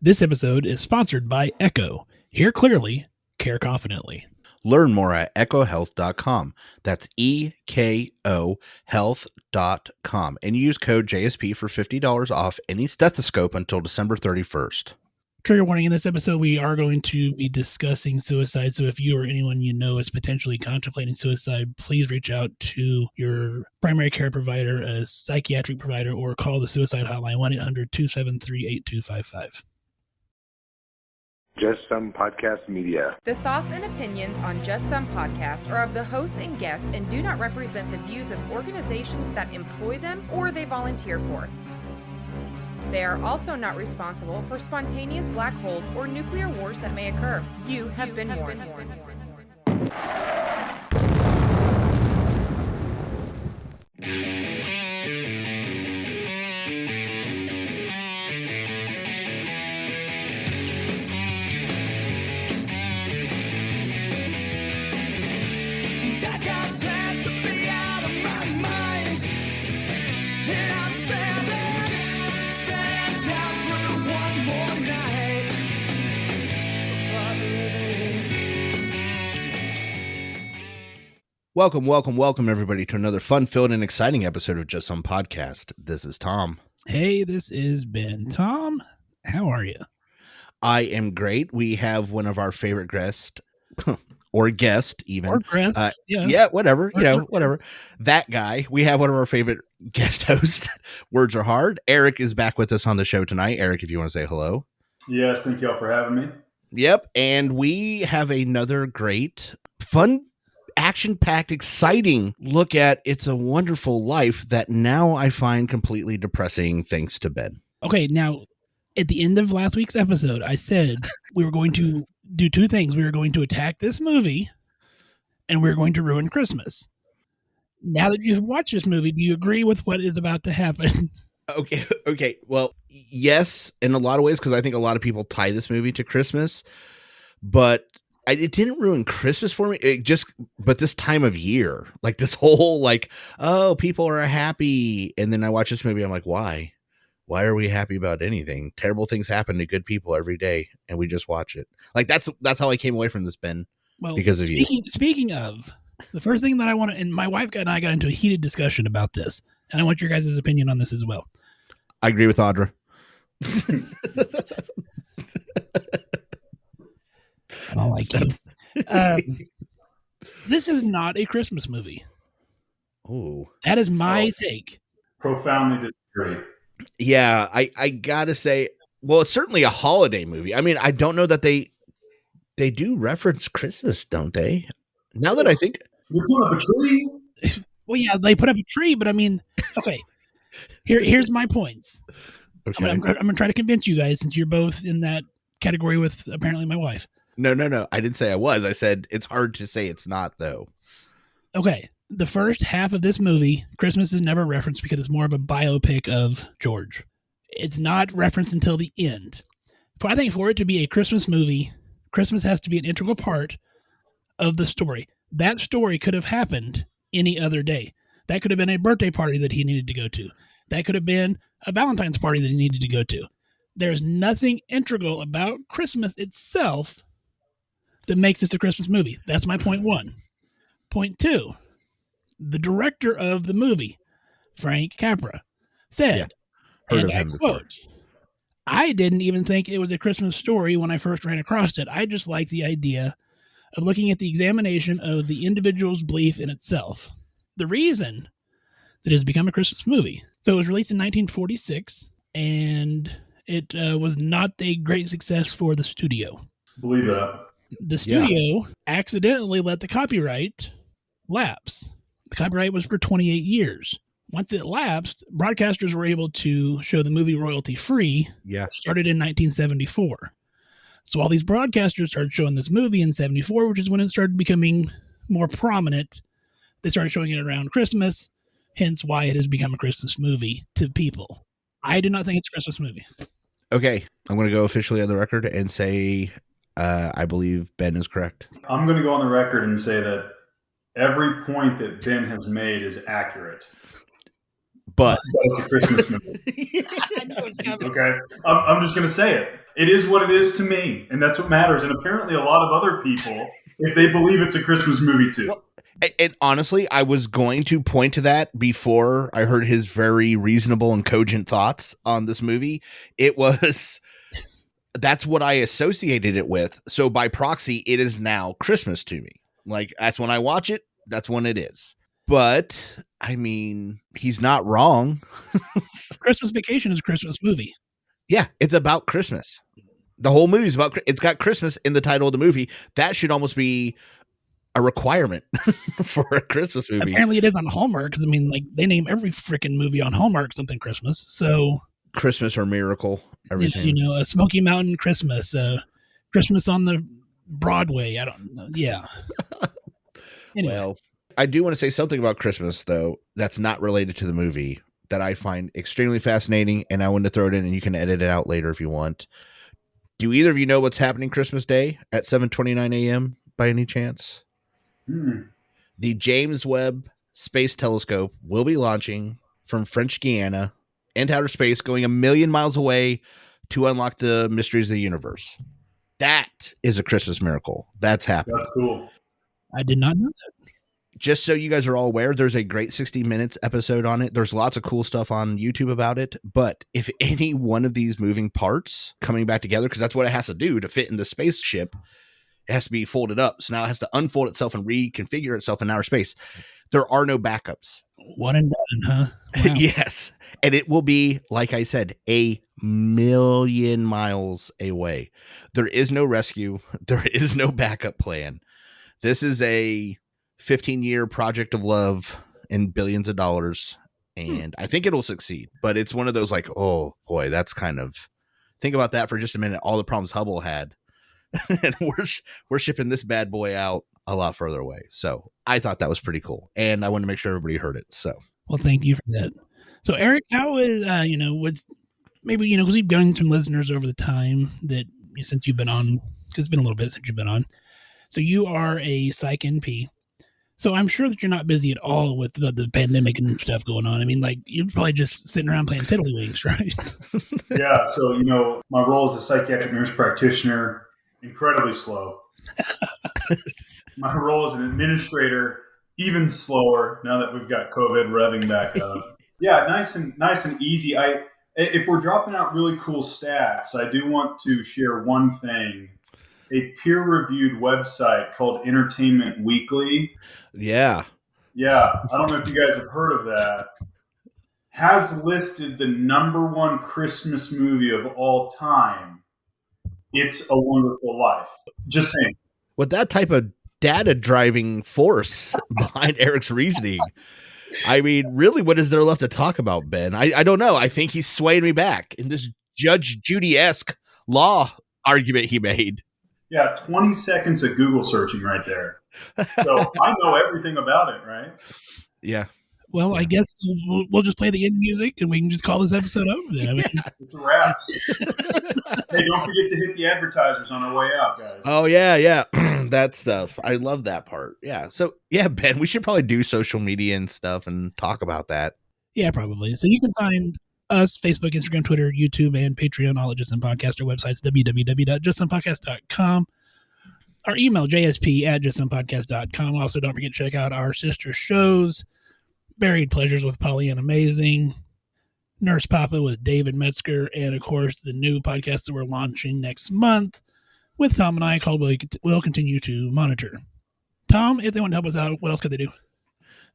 This episode is sponsored by Echo. Hear clearly, care confidently. Learn more at echohealth.com. That's EKO health.com. And use code JSP for $50 off any stethoscope until December 31st. Trigger warning, in this episode, we are going to be discussing suicide. So if you or anyone you know is potentially contemplating suicide, please reach out to your primary care provider, a psychiatric provider, or call the suicide hotline 1-800-273-8255. Just Some Podcast Media. The thoughts and opinions on Just Some Podcast are of the hosts and guests and do not represent the views of organizations that employ them or they volunteer for. They are also not responsible for spontaneous black holes or nuclear wars that may occur. You have been warned. Welcome, everybody, to another fun-filled and exciting episode of Just Some Podcast. This is Tom. Hey, this is Ben. Tom, how are you? I am great. We have one of our favorite guests, or guest even. Or guests, yes. Yeah, whatever, whatever. That guy. We have one of our favorite guest hosts. Words are hard. Eric is back with us on the show tonight. Eric, if you want to say hello. Yes, thank y'all for having me. Yep, and we have another great, fun, action-packed, exciting look at It's a Wonderful Life that now I find completely depressing thanks to Ben. Okay, now, at the end of last week's episode, I said we were going to do two things. We were going to attack this movie, and we were going to ruin Christmas. Now that you've watched this movie, do you agree with what is about to happen? Okay. Well, yes, in a lot of ways, because I think a lot of people tie this movie to Christmas, but it didn't ruin Christmas for me. But this time of year, like this whole oh, people are happy. And then I watch this movie. I'm like, why? Why are we happy about anything? Terrible things happen to good people every day. And we just watch it. Like that's how I came away from this, Ben, because of you. Speaking of, the first thing that I want to, and my wife and I got into a heated discussion about this. And I want your guys' opinion on this as well. I agree with Audra. I don't like you. This is not a Christmas movie. Oh, that is my take. Profoundly disagree. Yeah, I gotta say, well, it's certainly a holiday movie. I mean, I don't know that they do reference Christmas, don't they? Now that I think, you put up a tree. Well, yeah, they put up a tree, but I mean, okay. Here's my points. Okay. I'm gonna try to convince you guys, since you're both in that category with apparently my wife. No. I didn't say I was. I said it's hard to say it's not, though. Okay. The first half of this movie, Christmas is never referenced because it's more of a biopic of George. It's not referenced until the end. I think for it to be a Christmas movie, Christmas has to be an integral part of the story. That story could have happened any other day. That could have been a birthday party that he needed to go to. That could have been a Valentine's party that he needed to go to. There's nothing integral about Christmas itself that makes this a Christmas movie. That's my point one. Point two, the director of the movie, Frank Capra, said, and I quote, "I didn't even think it was a Christmas story when I first ran across it. I just like the idea of looking at the examination of the individual's belief in itself. The reason that it has become a Christmas movie." So it was released in 1946, and it was not a great success for the studio. Believe that. The studio accidentally let the copyright lapse. The copyright was for 28 years. Once it lapsed, broadcasters were able to show the movie royalty-free. Yeah. Started in 1974. So all these broadcasters started showing this movie in 74, which is when it started becoming more prominent. They started showing it around Christmas, hence why it has become a Christmas movie to people. I do not think it's a Christmas movie. Okay, I'm going to go officially on the record and say I believe Ben is correct. I'm going to go on the record and say that every point that Ben has made is accurate. But it's a Christmas movie. I know it's coming. Okay, I'm just going to say it. It is what it is to me, and that's what matters. And apparently a lot of other people, if they believe it's a Christmas movie too. Well, and honestly, I was going to point to that before I heard his very reasonable and cogent thoughts on this movie. That's what I associated it with. So by proxy, it is now Christmas to me. Like, that's when I watch it. That's when it is. But I mean, he's not wrong. Christmas Vacation is a Christmas movie. Yeah, it's about Christmas. The whole movie is about, it's got Christmas in the title of the movie. That should almost be a requirement for a Christmas movie. Apparently it is on Hallmark, because I mean, like, they name every freaking movie on Hallmark something Christmas. So Christmas or Miracle, everything. You know, a Smoky Mountain Christmas, Christmas on the Broadway. I don't know. Yeah. Anyway. Well, I do want to say something about Christmas, though, that's not related to the movie, that I find extremely fascinating, and I want to throw it in, and you can edit it out later if you want. Do either of you know what's happening Christmas Day at 7:29 a.m. by any chance? The James Webb Space Telescope will be launching from French Guiana into outer space, going 1 million miles away to unlock the mysteries of the universe. That is a Christmas miracle. That's happening. That's cool. I did not know that. Just so you guys are all aware, there's a great 60 Minutes episode on it. There's lots of cool stuff on YouTube about it. But if any one of these moving parts coming back together, because that's what it has to do to fit in the spaceship, it has to be folded up. So now it has to unfold itself and reconfigure itself in outer space. There are no backups. One and done, huh? Wow. Yes. And it will be, like I said, 1 million miles away. There is no rescue. There is no backup plan. This is a 15-year project of love and billions of dollars. And I think it'll succeed. But it's one of those like, oh, boy, that's kind of... Think about that for just a minute. All the problems Hubble had. And we're shipping this bad boy out a lot further away. So I thought that was pretty cool. And I wanted to make sure everybody heard it. So, well, thank you for that. So Eric, how is, with maybe, because we've done some listeners over the time that since you've been on, because it's been a little bit since you've been on. So you are a Psych NP. So I'm sure that you're not busy at all with the pandemic and stuff going on. I mean, like, you're probably just sitting around playing tiddlywinks, right? Yeah. So, my role as a psychiatric nurse practitioner, incredibly slow. My role as an administrator, even slower now that we've got COVID revving back up. Yeah, nice and easy. If we're dropping out really cool stats, I do want to share one thing. A peer-reviewed website called Entertainment Weekly. Yeah. Yeah, I don't know if you guys have heard of that. Has listed the #1 Christmas movie of all time. It's a Wonderful Life. Just saying. With that type of data driving force behind Eric's reasoning, I mean, really, what is there left to talk about, Ben? I don't know. I think he's swaying me back in this Judge Judy-esque law argument he made. Yeah, 20 seconds of Google searching right there. So I know everything about it, right? Yeah. Well, I guess we'll just play the end music and we can just call this episode over then. I mean, it's a wrap. Hey, don't forget to hit the advertisers on our way out, guys. Oh, yeah. That stuff. I love that part. Yeah. So, yeah, Ben, we should probably do social media and stuff and talk about that. Yeah, probably. So you can find us, Facebook, Instagram, Twitter, YouTube, and Patreon, all at Just Some Podcast. Our website's www.justsomepodcast.com. Our email, jsp@justsomepodcast.com. Also, don't forget to check out our sister shows, Buried Pleasures with Polly and Amazing, Nurse Papa with David Metzger, and, of course, the new podcast that we're launching next month with Tom and I called We'll Continue to Monitor. Tom, if they want to help us out, what else could they do?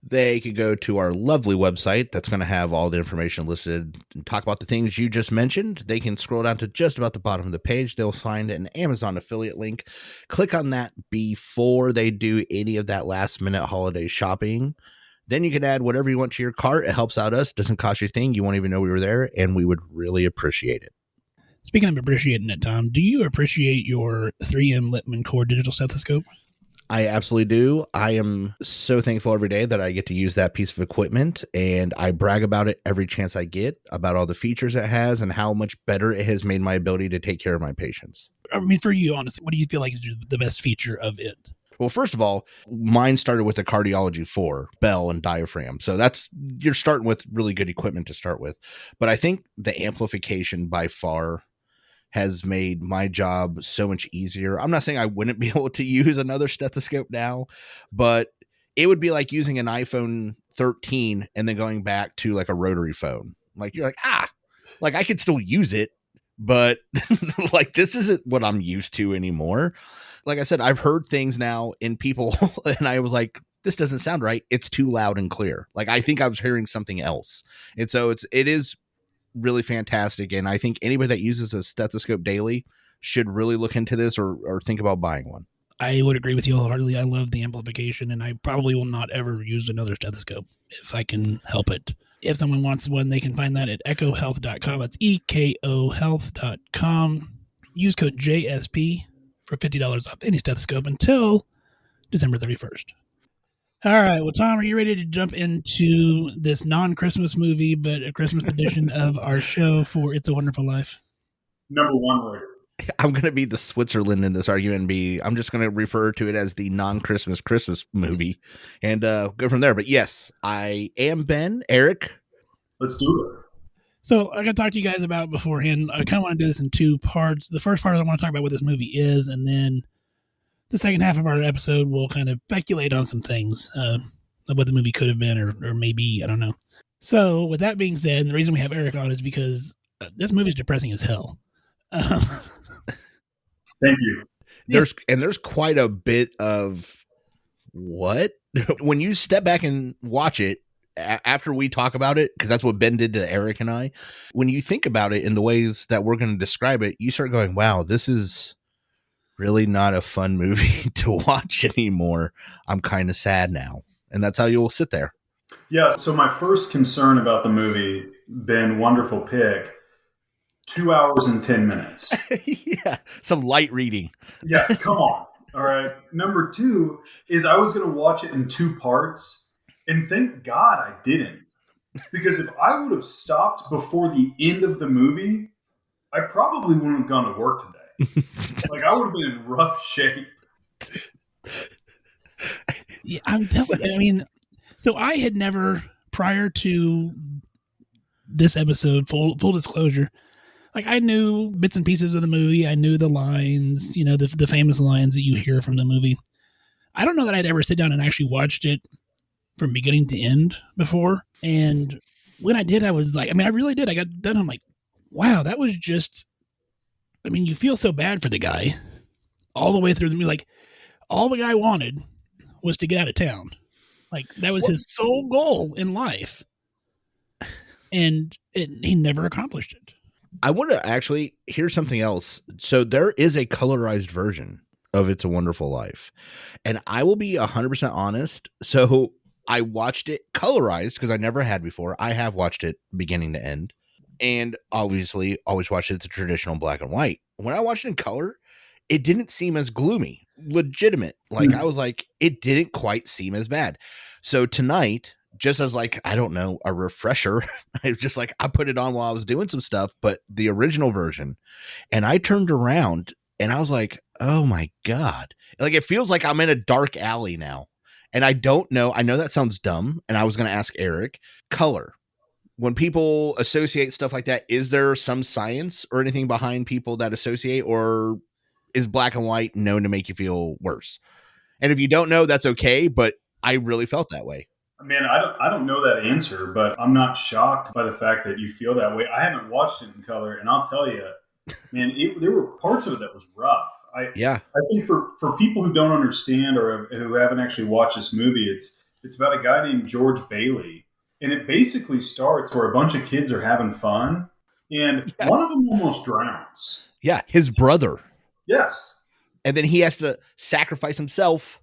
They could go to our lovely website that's going to have all the information listed and talk about the things you just mentioned. They can scroll down to just about the bottom of the page. They'll find an Amazon affiliate link. Click on that before they do any of that last minute holiday shopping. Then you can add whatever you want to your cart. It helps out us. Doesn't cost you a thing. You won't even know we were there, and we would really appreciate it. Speaking of appreciating it, Tom, do you appreciate your 3M Littman Core digital stethoscope? I absolutely do. I am so thankful every day that I get to use that piece of equipment, and I brag about it every chance I get, about all the features it has and how much better it has made my ability to take care of my patients. I mean, for you, honestly, what do you feel like is the best feature of it? Well, first of all, mine started with the Cardiology 4, bell and diaphragm. So you're starting with really good equipment to start with. But I think the amplification by far has made my job so much easier. I'm not saying I wouldn't be able to use another stethoscope now, but it would be like using an iPhone 13 and then going back to like a rotary phone. Like you're like, like I could still use it, but like this isn't what I'm used to anymore. Like I said, I've heard things now in people and I was like, this doesn't sound right. It's too loud and clear. Like I think I was hearing something else. And so it is really fantastic. And I think anybody that uses a stethoscope daily should really look into this or think about buying one. I would agree with you wholeheartedly. I love the amplification, and I probably will not ever use another stethoscope if I can help it. If someone wants one, they can find that at echohealth.com. That's ekohealth.com. Use code JSP for $50 off any stethoscope until December 31st. All right. Well, Tom, are you ready to jump into this non-Christmas movie, but a Christmas edition of our show for It's a Wonderful Life? Number one word. I'm going to be the Switzerland in this argument. I'm just going to refer to it as the non-Christmas Christmas movie and go from there. But yes, I am Ben. Eric. Let's do it. So like I talked to you guys about beforehand, I kind of want to do this in two parts. The first part I want to talk about what this movie is, and then the second half of our episode we'll kind of speculate on some things of what the movie could have been or maybe, I don't know. So with that being said, and the reason we have Eric on is because this movie is depressing as hell. Thank you. There's quite a bit of what when you step back and watch it after we talk about it, because that's what Ben did to Eric and I. When you think about it in the ways that we're going to describe it, you start going, wow, this is really not a fun movie to watch anymore. I'm kind of sad now. And that's how you'll sit there. Yeah. So my first concern about the movie, Ben, wonderful pick, 2 hours and 10 minutes. Yeah. Some light reading. Yeah. Come on. All right. Number two is I was going to watch it in two parts, and thank God I didn't. Because if I would have stopped before the end of the movie, I probably wouldn't have gone to work today. Like I would have been in rough shape. Yeah, I'm telling you, I mean, so I had never, prior to this episode, full disclosure, like I knew bits and pieces of the movie. I knew the lines, you know, the famous lines that you hear from the movie. I don't know that I'd ever sit down and actually watched it from beginning to end before. And when I did, I was like, I mean, I really did. I got done. I'm like, wow, that was just, I mean, you feel so bad for the guy all the way through the movie. Like all the guy wanted was to get out of town. Like that was his sole goal in life. And he never accomplished it. I want to actually hear something else. So there is a colorized version of It's a Wonderful Life. And I will be 100% honest. So I watched it colorized because I never had before. I have watched it beginning to end. And obviously always watched it the traditional black and white. When I watched it in color, it didn't seem as gloomy, legitimate. Like I was like, it didn't quite seem as bad. So tonight, just as like, I don't know, a refresher, I was just like, I put it on while I was doing some stuff, but the original version. And I turned around and I was like, oh my God. Like, it feels like I'm in a dark alley now. And I don't know. I know that sounds dumb. And I was going to ask Eric, color. When people associate stuff like that, is there some science or anything behind people that associate, or is black and white known to make you feel worse? And if you don't know, that's okay. But I really felt that way. Man, I don't know that answer, but I'm not shocked by the fact that you feel that way. I haven't watched it in color, and I'll tell you, man, there were parts of it that was rough. I think for people who don't understand or who haven't actually watched this movie, it's about a guy named George Bailey, and it basically starts where a bunch of kids are having fun, and one of them almost drowns. Yeah, his brother. Yes. And then he has to sacrifice himself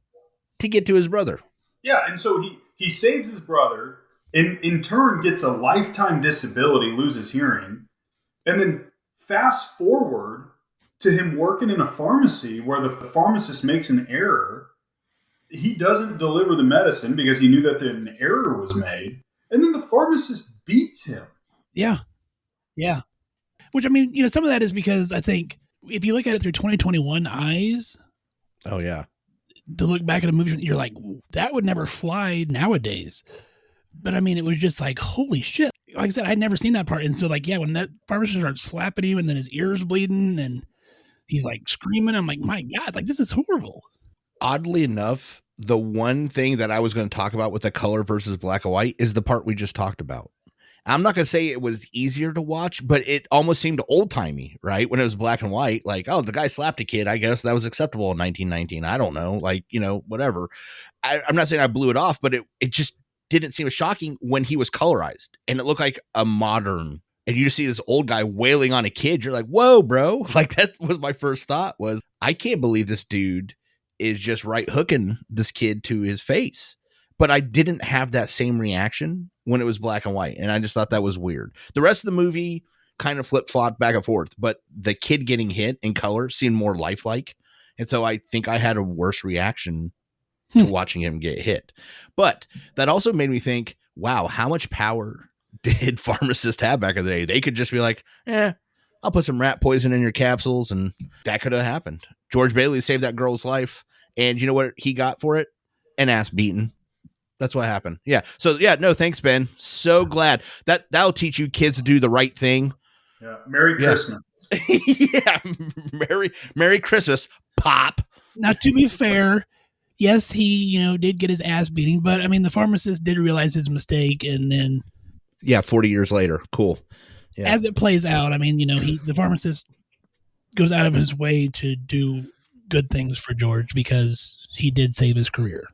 to get to his brother. Yeah, and so he saves his brother, and in turn gets a lifetime disability, loses hearing, and then fast forward to him working in a pharmacy where the pharmacist makes an error. He doesn't deliver the medicine because he knew that an error was made, and then the pharmacist beats him. Yeah. Yeah. Which, I mean, you know, some of that is because I think if you look at it through 2021 eyes. Oh, yeah. To look back at a movie, you're like, that would never fly nowadays. But I mean, it was just like, holy shit. like I said, I'd never seen that part. And so like, yeah, when that pharmacist starts slapping him and then his ears bleeding and he's like screaming, I'm like, my God, like this is horrible. Oddly enough, the one thing that I was going to talk about with the color versus black and white is the part we just talked about. I'm not going to say it was easier to watch, but it almost seemed old timey, right? When it was black and white, like, oh, the guy slapped a kid. I guess that was acceptable in 1919. I don't know. Like, you know, whatever. I'm not saying I blew it off, but it just didn't seem as shocking when he was colorized and it looked like a modern, and you just see this old guy wailing on a kid. You're like, whoa, bro. Like that was my first thought was, I can't believe this dude is just right hooking this kid to his face. But I didn't have that same reaction when it was black and white. And I just thought that was weird. The rest of the movie kind of flip-flopped back and forth, but the kid getting hit in color seemed more lifelike. And so I think I had a worse reaction to watching him get hit. But that also made me think, wow, how much power did pharmacists have back in the day? They could just be like, I'll put some rat poison in your capsules, and that could have happened. George Bailey saved that girl's life. And you know what he got for it? An ass beaten. That's what happened. Yeah. So yeah, no, thanks, Ben. So glad that'll teach you kids to do the right thing. Yeah. Merry Christmas. Yeah. Merry Christmas, Pop. Now, to be fair, yes, he, you know, did get his ass beating, but I mean, the pharmacist did realize his mistake. And then 40 years later. Cool. Yeah. As it plays out, I mean, you know, the pharmacist goes out of his way to do good things for George because he did save his career.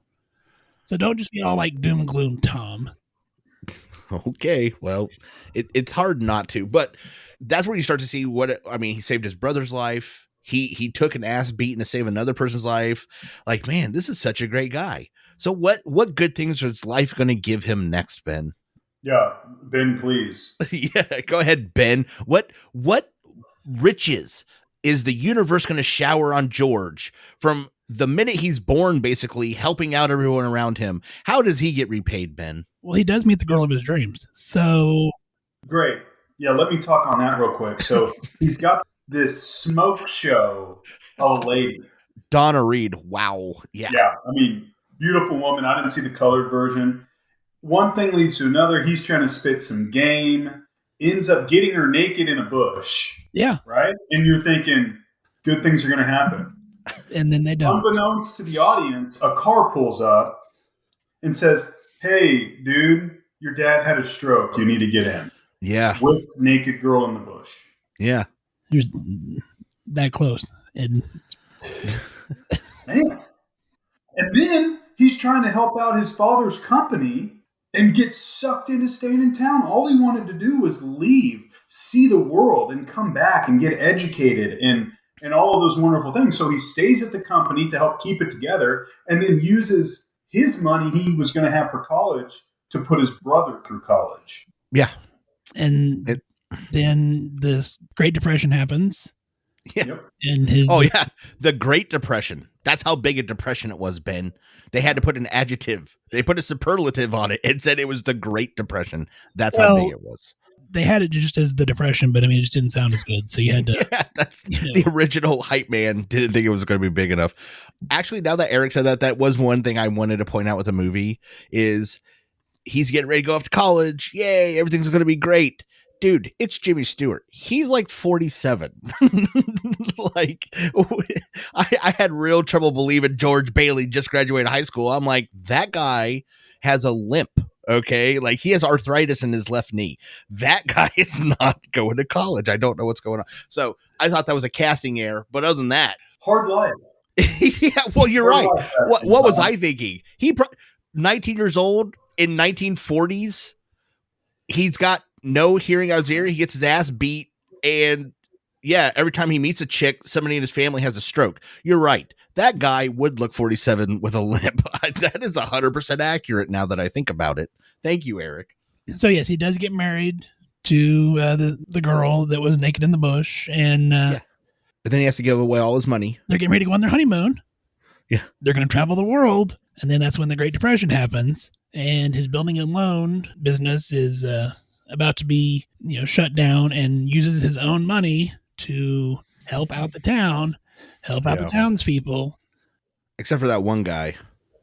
So don't just be all like doom and gloom, Tom. Okay, well, it's hard not to, but that's where you start to see he saved his brother's life. He took an ass beating to save another person's life. Like, man, this is such a great guy. So what good things is life going to give him next, Ben? Yeah, Ben, please. Yeah, go ahead, Ben. What riches is the universe going to shower on George from the minute he's born, basically helping out everyone around him? How does he get repaid, Ben? Well, he does meet the girl of his dreams. So great. Yeah, let me talk on that real quick. So he's got this smoke show of a lady. Donna Reed. Wow. Yeah. Yeah. I mean, beautiful woman. I didn't see the colored version. One thing leads to another. He's trying to spit some game, ends up getting her naked in a bush. Yeah. Right? And you're thinking, good things are going to happen. And then they don't. Unbeknownst to the audience, a car pulls up and says, hey, dude, your dad had a stroke. You need to get in. Yeah. With naked girl in the bush. Yeah. He was that close. And man. And then he's trying to help out his father's company and gets sucked into staying in town. All he wanted to do was leave, see the world, and come back and get educated and all of those wonderful things. So he stays at the company to help keep it together and then uses his money he was going to have for college to put his brother through college. Yeah. And then this Great Depression happens. Yeah. And the Great Depression. That's how big a depression it was, Ben. They had to put an adjective. They put a superlative on it and said it was the Great Depression. That's how big it was. They had it just as the Depression, but I mean, it just didn't sound as good. So you had to. Yeah, that's the original hype man didn't think it was going to be big enough. Actually, now that Eric said that was one thing I wanted to point out with the movie is he's getting ready to go off to college. Yay, everything's going to be great. Dude, it's Jimmy Stewart. He's like 47. Like, I had real trouble believing George Bailey just graduated high school. I'm like, that guy has a limp. Okay, like he has arthritis in his left knee. That guy is not going to college. I don't know what's going on. So I thought that was a casting error. But other than that, hard life. Yeah, well, you're right. What was I thinking? 19 years old in 1940s. He's got no hearing out of his ear. He gets his ass beat, and yeah, every time he meets a chick, somebody in his family has a stroke. You're right. That guy would look 47 with a limp. That is 100% accurate now that I think about it. Thank you, Eric. So yes, he does get married to the girl that was naked in the bush, and but then he has to give away all his money. They're getting ready to go on their honeymoon. Yeah, they're going to travel the world, and then that's when the Great Depression happens, and his building and loan business is about to be shut down, and uses his own money to help out the town. Help out the townspeople. Except for that one guy.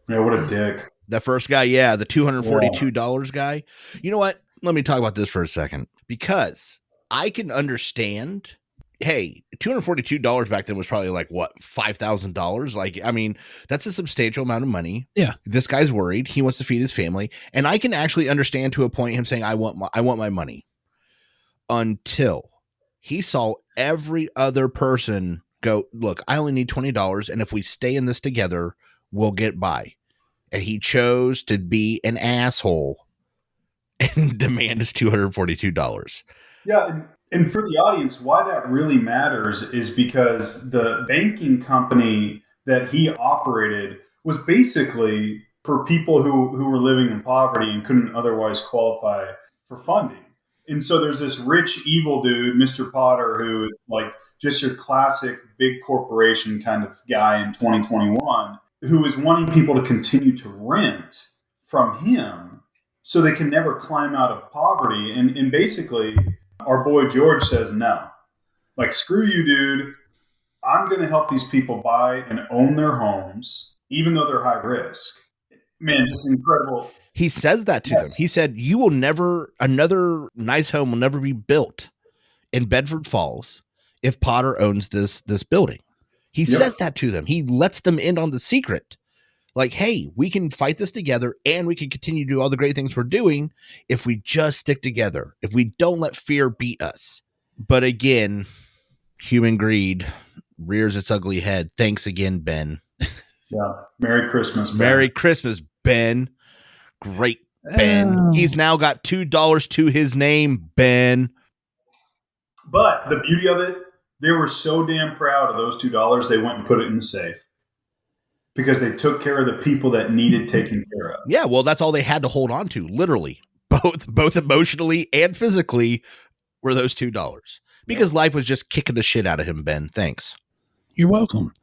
Yeah, what a dick. The first guy, the $242 guy. You know what? let me talk about this for a second, because I can understand, hey, $242 back then was probably like what, $5,000? Like, I mean, that's a substantial amount of money. Yeah. This guy's worried. He wants to feed his family. And I can actually understand to a point him saying, I want my money, until he saw every other person go, look, I only need $20. And if we stay in this together, we'll get by. And he chose to be an asshole and demand is $242. Yeah. And for the audience, why that really matters is because the banking company that he operated was basically for people who were living in poverty and couldn't otherwise qualify for funding. And so there's this rich, evil dude, Mr. Potter, who is like just your classic big corporation kind of guy in 2021, who is wanting people to continue to rent from him so they can never climb out of poverty. And basically, our boy George says no. Like, screw you, dude. I'm going to help these people buy and own their homes, even though they're high risk. Man, just incredible. He says that to them. He said, you will never, another nice home will never be built in Bedford Falls if Potter owns this building. He says that to them. He lets them in on the secret. Like, hey, we can fight this together and we can continue to do all the great things we're doing if we just stick together, if we don't let fear beat us. But again, human greed rears its ugly head. Thanks again, Ben. Yeah. Merry Christmas, Ben. Merry Christmas, Ben. Great, Ben. He's now got $2 to his name, Ben. But the beauty of it, they were so damn proud of those $2, they went and put it in the safe. Because they took care of the people that needed taken care of. Yeah, well, that's all they had to hold on to, literally. Both emotionally and physically were those $2. Because life was just kicking the shit out of him, Ben. Thanks. You're welcome.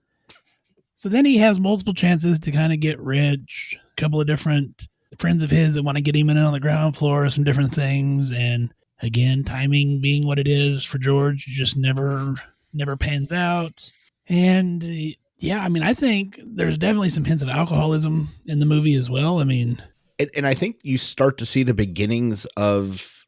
So then he has multiple chances to kind of get rich. A couple of different friends of his that want to get him in on the ground floor, some different things. And again, timing being what it is for George, just never pans out. And yeah, I mean, I think there's definitely some hints of alcoholism in the movie as well. I mean, and I think you start to see the beginnings of,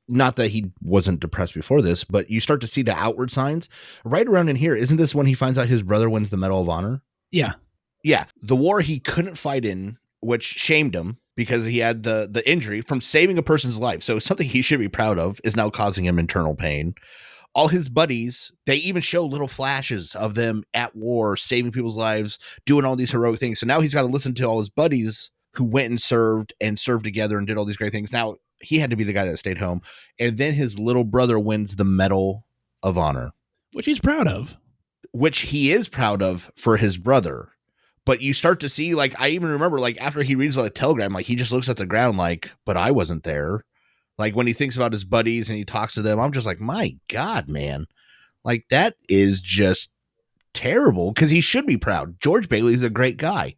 not that he wasn't depressed before this, but you start to see the outward signs right around in here. Isn't this when he finds out his brother wins the Medal of Honor? Yeah. Yeah. The war he couldn't fight in, which shamed him because he had the injury from saving a person's life. So something he should be proud of is now causing him internal pain. All his buddies, they even show little flashes of them at war, saving people's lives, doing all these heroic things. So now he's got to listen to all his buddies who went and served together and did all these great things. Now he had to be the guy that stayed home. And then his little brother wins the Medal of Honor. Which he's proud of. Which he is proud of for his brother. But you start to see, like, I even remember, like, after he reads like a telegram, like, he just looks at the ground like, but I wasn't there. Like, when he thinks about his buddies and he talks to them, I'm just like, my God, man. Like, that is just terrible, because he should be proud. George Bailey's a great guy.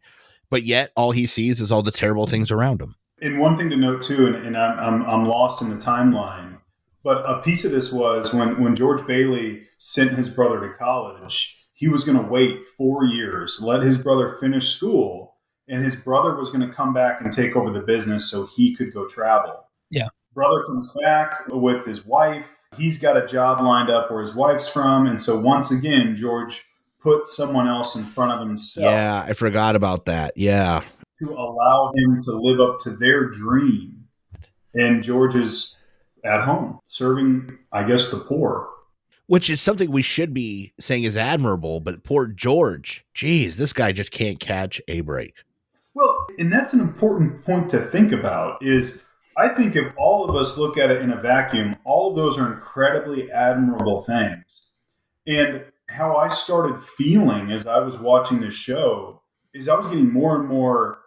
But yet, all he sees is all the terrible things around him. And one thing to note, too, and I'm lost in the timeline, but a piece of this was when George Bailey sent his brother to college, he was going to wait 4 years, let his brother finish school, and his brother was going to come back and take over the business so he could go travel. Yeah. Brother comes back with his wife. He's got a job lined up where his wife's from. And so once again, George put someone else in front of himself. Yeah, I forgot about that. Yeah. To allow him to live up to their dream. And George is at home serving, I guess, the poor. Which is something we should be saying is admirable, but poor George, geez, this guy just can't catch a break. Well, and that's an important point to think about is, I think if all of us look at it in a vacuum, all of those are incredibly admirable things. And how I started feeling as I was watching this show is I was getting more and more,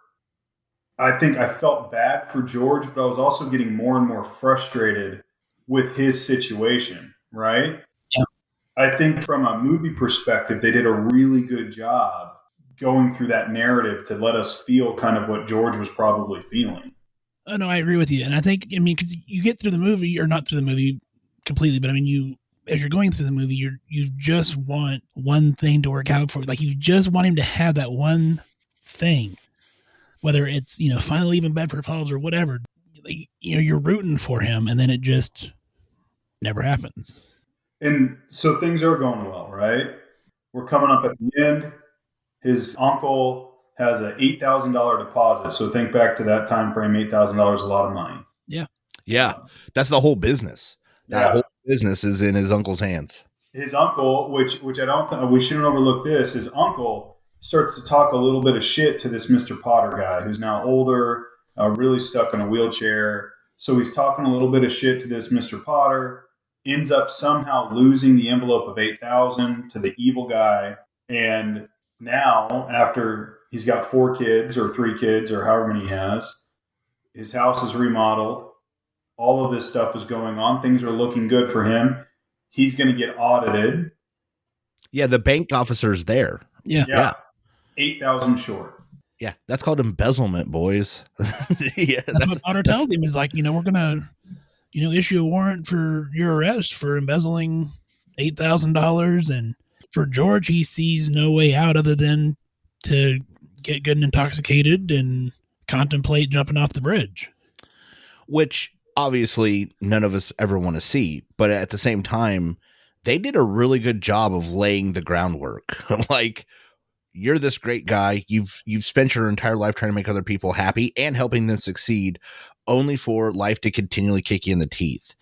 I think I felt bad for George, but I was also getting more and more frustrated with his situation, right? Yeah. I think from a movie perspective, they did a really good job going through that narrative to let us feel kind of what George was probably feeling. Oh, no, I agree with you. And I think, I mean, because you get through the movie, or not through the movie completely, but I mean, as you're going through the movie, you just want one thing to work out for you. Like, you just want him to have that one thing, whether it's, finally leaving Bedford Falls or whatever. you're rooting for him, and then it just never happens. And so things are going well, right? We're coming up at the end. His uncle has an $8,000 deposit. So think back to that time frame. $8,000 is a lot of money. Yeah. That's the whole business. That Yeah. whole business is in his uncle's hands. His uncle, which I don't think we shouldn't overlook this. His uncle starts to talk a little bit of shit to this Mr. Potter guy, who's now older, really stuck in a wheelchair. So he's talking a little bit of shit to this Mr. Potter. Ends up somehow losing the envelope of $8,000 to the evil guy, and now after he's got 4 kids or 3 kids or however many he has, his house is remodeled. All of this stuff is going on. Things are looking good for him. He's going to get audited. Yeah, the bank officer's there. Yeah. 8,000 short. Yeah, that's called embezzlement, boys. Yeah, that's what Potter tells him is like, we're going to, issue a warrant for your arrest for embezzling $8,000. And for George, he sees no way out other than to get good and intoxicated and contemplate jumping off the bridge. Which obviously none of us ever want to see, but at the same time, they did a really good job of laying the groundwork. Like, you're this great guy. You've spent your entire life trying to make other people happy and helping them succeed, only for life to continually kick you in the teeth.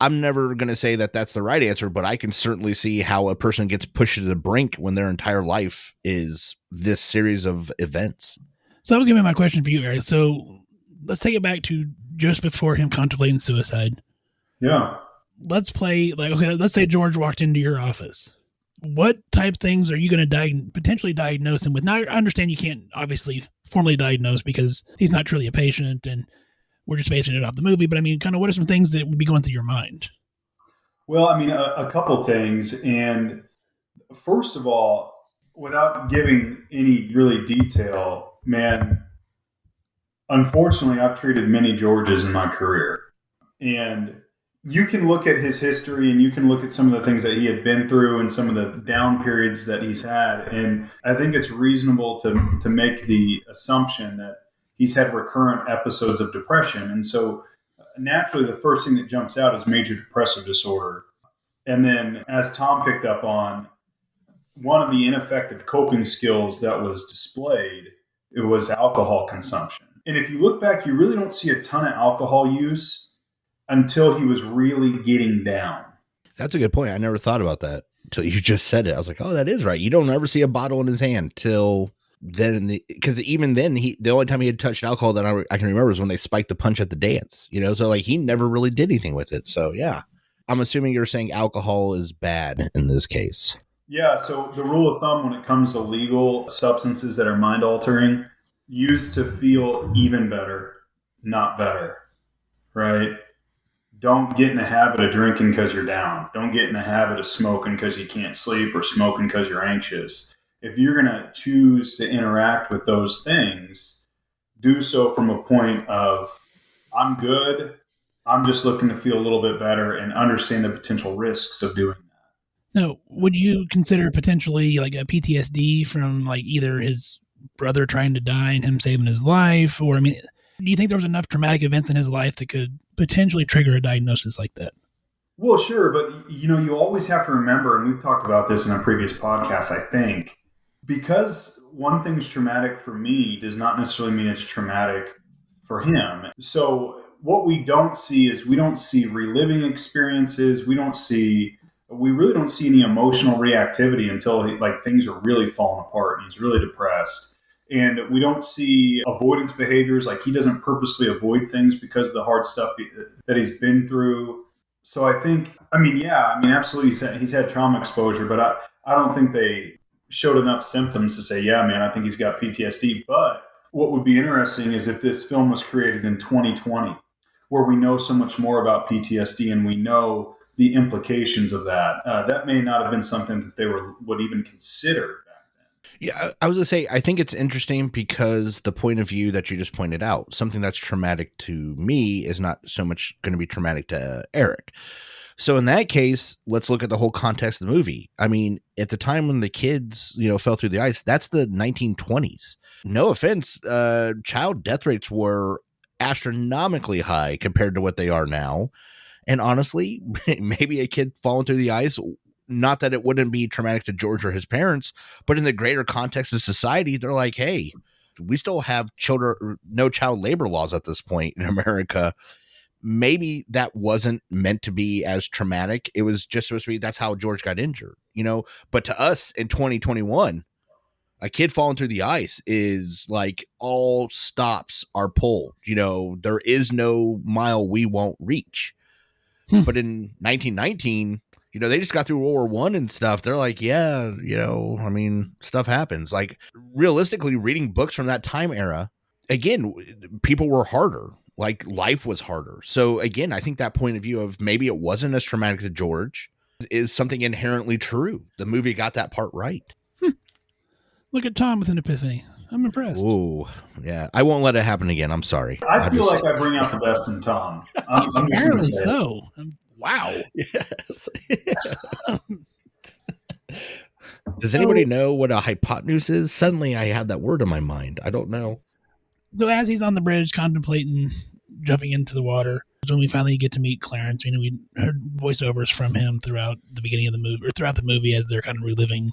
I'm never going to say that that's the right answer, but I can certainly see how a person gets pushed to the brink when their entire life is this series of events. So that was going to be my question for you, Eric. So let's take it back to just before him contemplating suicide. Yeah. Let's play, let's say George walked into your office. What type of things are you going to potentially diagnose him with? Now, I understand you can't obviously formally diagnose because he's not truly a patient and we're just basing it off the movie. But I mean, kind of what are some things that would be going through your mind? Well, I mean, a couple things. And first of all, without giving any really detail, man, unfortunately, I've treated many Georges in my career. And you can look at his history and you can look at some of the things that he had been through and some of the down periods that he's had. And I think it's reasonable to make the assumption that he's had recurrent episodes of depression. And so naturally, the first thing that jumps out is major depressive disorder. And then, as Tom picked up on, one of the ineffective coping skills that was displayed, it was alcohol consumption. And if you look back, you really don't see a ton of alcohol use until he was really getting down. That's a good point. I never thought about that until you just said it. I was like, oh, that is right. You don't ever see a bottle in his hand till then, because even then, the only time he had touched alcohol that I can remember is when they spiked the punch at the dance, so like he never really did anything with it. So yeah, I'm assuming you're saying alcohol is bad in this case. Yeah. So the rule of thumb when it comes to legal substances that are mind altering, used to feel even better, not better, right? Don't get in the habit of drinking because you're down. Don't get in the habit of smoking because you can't sleep or smoking because you're anxious. If you're going to choose to interact with those things, do so from a point of, I'm good. I'm just looking to feel a little bit better and understand the potential risks of doing that. Now, would you consider potentially like a PTSD from like either his brother trying to die and him saving his life? Or, I mean, do you think there was enough traumatic events in his life that could potentially trigger a diagnosis like that? Well, sure. But, you always have to remember, and we've talked about this in a previous podcast, I think, because one thing's traumatic for me does not necessarily mean it's traumatic for him. So what we don't see is we don't see reliving experiences. We really don't see any emotional reactivity until things are really falling apart and he's really depressed. And we don't see avoidance behaviors, like he doesn't purposely avoid things because of the hard stuff that he's been through. So I think, absolutely he's had trauma exposure, but I don't think they showed enough symptoms to say, yeah, man, I think he's got PTSD. But what would be interesting is if this film was created in 2020, where we know so much more about PTSD and we know the implications of that, that may not have been something that they would even consider. Yeah, I was going to say, I think it's interesting because the point of view that you just pointed out, something that's traumatic to me is not so much going to be traumatic to Eric. So in that case, let's look at the whole context of the movie. I mean, at the time when the kids, fell through the ice, that's the 1920s. No offense, child death rates were astronomically high compared to what they are now. And honestly, maybe a kid falling through the ice, not that it wouldn't be traumatic to George or his parents, but in the greater context of society, they're like, hey, we still have no child labor laws at this point in America. Maybe that wasn't meant to be as traumatic. It was just supposed to be, that's how George got injured, but to us in 2021, a kid falling through the ice is like all stops are pulled. There is no mile we won't reach. But in 1919, they just got through World War I and stuff. They're like, yeah, stuff happens. Like, realistically, reading books from that time era, again, people were harder. Like, life was harder. So again, I think that point of view of maybe it wasn't as traumatic to George is something inherently true. The movie got that part right. Look at Tom with an epiphany. I'm impressed. Oh, yeah. I won't let it happen again. I'm sorry. I feel like I bring out the best in Tom. I'm Apparently so. Wow. Yes. Does anybody know what a hypotenuse is? Suddenly I had that word in my mind. I don't know. So as he's on the bridge contemplating jumping into the water, when we finally get to meet Clarence, we heard voiceovers from him throughout the beginning of the movie, or throughout the movie, as they're kind of reliving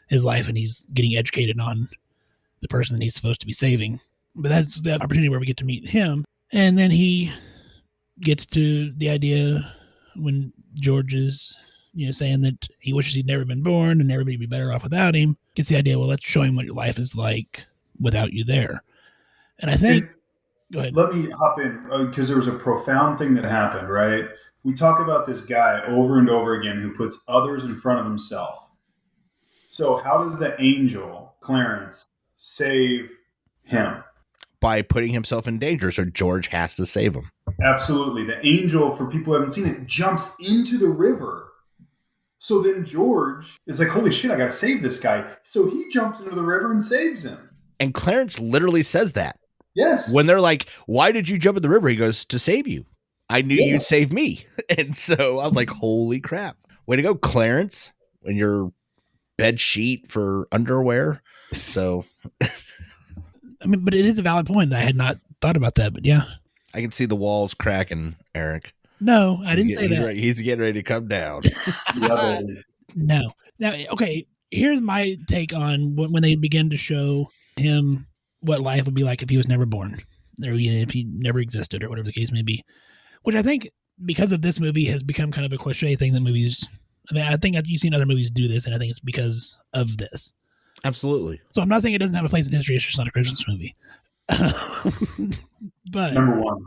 his life and he's getting educated on the person that he's supposed to be saving. But that's the opportunity where we get to meet him. And then he gets to the idea when George is, saying that he wishes he'd never been born and everybody would be better off without him. Gets the idea, well, let's show him what your life is like without you there. And I think, go ahead. Let me hop in because there was a profound thing that happened, right? We talk about this guy over and over again who puts others in front of himself. So how does the angel, Clarence, save him? By putting himself in danger, so George has to save him. Absolutely. The angel, for people who haven't seen it, jumps into the river. So then George is like, holy shit, I got to save this guy. So he jumps into the river and saves him. And Clarence literally says that. Yes. When they're like, why did you jump in the river? He goes, to save you. I knew you'd save me. And so I was like, holy crap. Way to go, Clarence, and your bed sheet for underwear. So... but it is a valid point. I had not thought about that, but yeah. I can see the walls cracking, Eric. No, I didn't say that. He's getting ready to come down. No. Now, okay, here's my take on when they begin to show him what life would be like if he was never born, or if he never existed, or whatever the case may be. Which I think, because of this movie, has become kind of a cliche thing that movies... I think you've seen other movies do this, and I think it's because of this. Absolutely. So I'm not saying it doesn't have a place in history. It's just not a Christmas movie. But number one.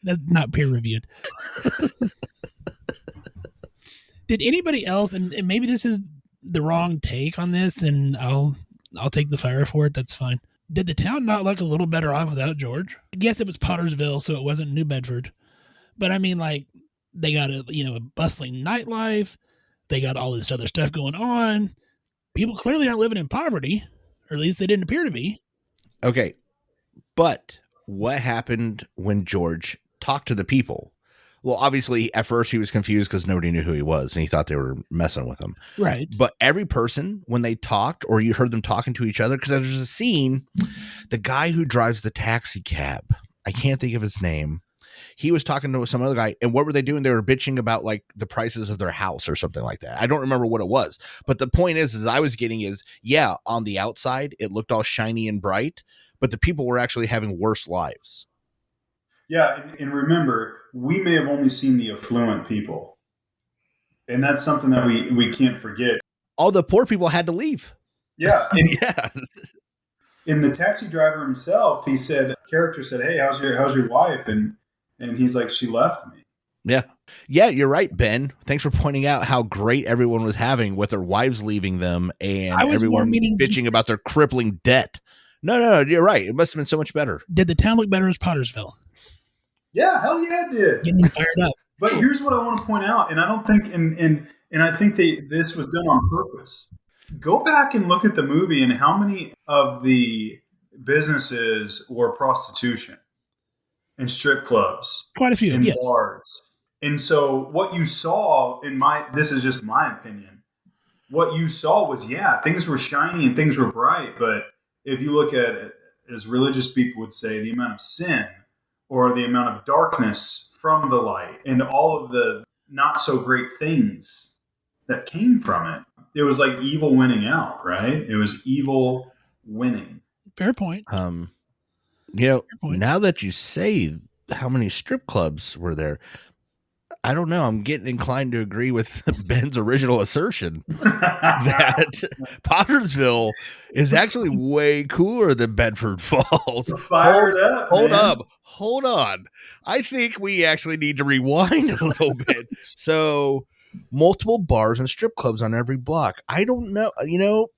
That's not peer reviewed. Did anybody else, and maybe this is the wrong take on this, and I'll take the fire for it. That's fine. Did the town not look a little better off without George? Yes, it was Pottersville, so it wasn't New Bedford. But I mean, like, they got a bustling nightlife. They got all this other stuff going on. People clearly aren't living in poverty, or at least they didn't appear to be. Okay. But what happened when George talked to the people? Well, obviously, at first he was confused because nobody knew who he was, and he thought they were messing with him. Right. But every person, when they talked, or you heard them talking to each other, because there's a scene, the guy who drives the taxi cab, I can't think of his name. He was talking to some other guy, and what were they doing? They were bitching about like the prices of their house or something like that. I don't remember what it was, but the point is I was getting is, yeah, on the outside, it looked all shiny and bright, but the people were actually having worse lives. Yeah. And remember, we may have only seen the affluent people, and that's something that we can't forget. All the poor people had to leave. Yeah. And yeah. And the taxi driver himself, character said, hey, how's your wife? And he's like, she left me. Yeah. Yeah, you're right, Ben. Thanks for pointing out how great everyone was having with their wives leaving them and everyone bitching about their crippling debt. No, you're right. It must have been so much better. Did the town look better as Pottersville? Yeah, hell yeah, it did. Getting fired up. But here's what I want to point out, and I don't think, and I think this was done on purpose. Go back and look at the movie and how many of the businesses were prostitution and strip clubs. Quite a few, and yes. Bars. And so what you saw this is just my opinion. What you saw was, yeah, things were shiny and things were bright. But if you look at as religious people would say, the amount of sin or the amount of darkness from the light and all of the not so great things that came from it. It was like evil winning out, right? It was evil winning. Fair point. Now that you say how many strip clubs were there, I don't know. I'm getting inclined to agree with Ben's original assertion that Pottersville is actually way cooler than Bedford Falls. Fired up. Hold on. I think we actually need to rewind a little bit. So, multiple bars and strip clubs on every block. I don't know.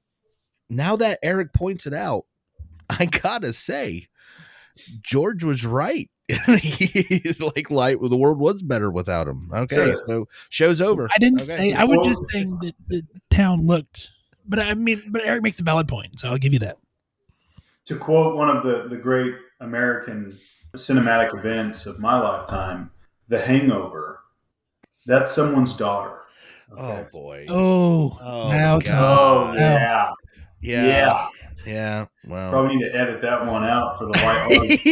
Now that Eric points it out, I gotta say, George was right. He's like the world was better without him. Okay, Sure. so show's over. I didn't Okay. say. I was just saying that the town looked. But Eric makes a valid point, so I'll give you that. To quote one of the great American cinematic events of my lifetime, The Hangover, that's someone's daughter. Oh boy. Oh, now, God. Tom. Yeah. Well, Probably need to edit that one out for the white audience.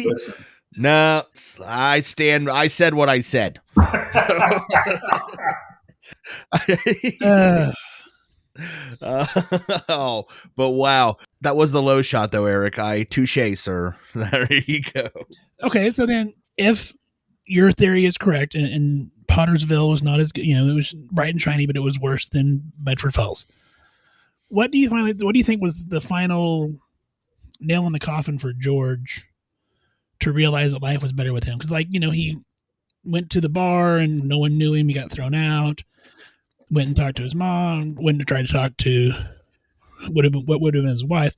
Listen. no, I said what I said. But wow, that was the low shot though, Eric. Touche, sir. There you go. Okay, so then if your theory is correct, and Pottersville was not as good, it was bright and shiny, but it was worse than Bedford Falls. What do you think was the final nail in the coffin for George to realize that life was better with him? Because, he went to the bar and no one knew him. He got thrown out. Went and talked to his mom. Went and tried to talk to what would have been his wife.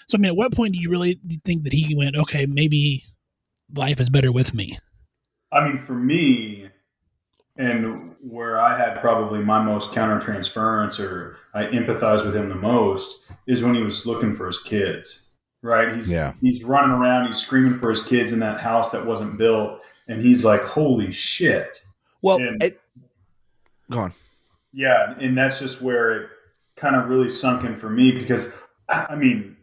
So, at what point do you really think that he went, okay, maybe life is better with me? For me, and where I had probably my most countertransference, or I empathize with him the most, is when he was looking for his kids. Right? He's running around, he's screaming for his kids in that house that wasn't built, and he's like, "Holy shit!" Well, go on. Yeah, and that's just where it kind of really sunk in for me, because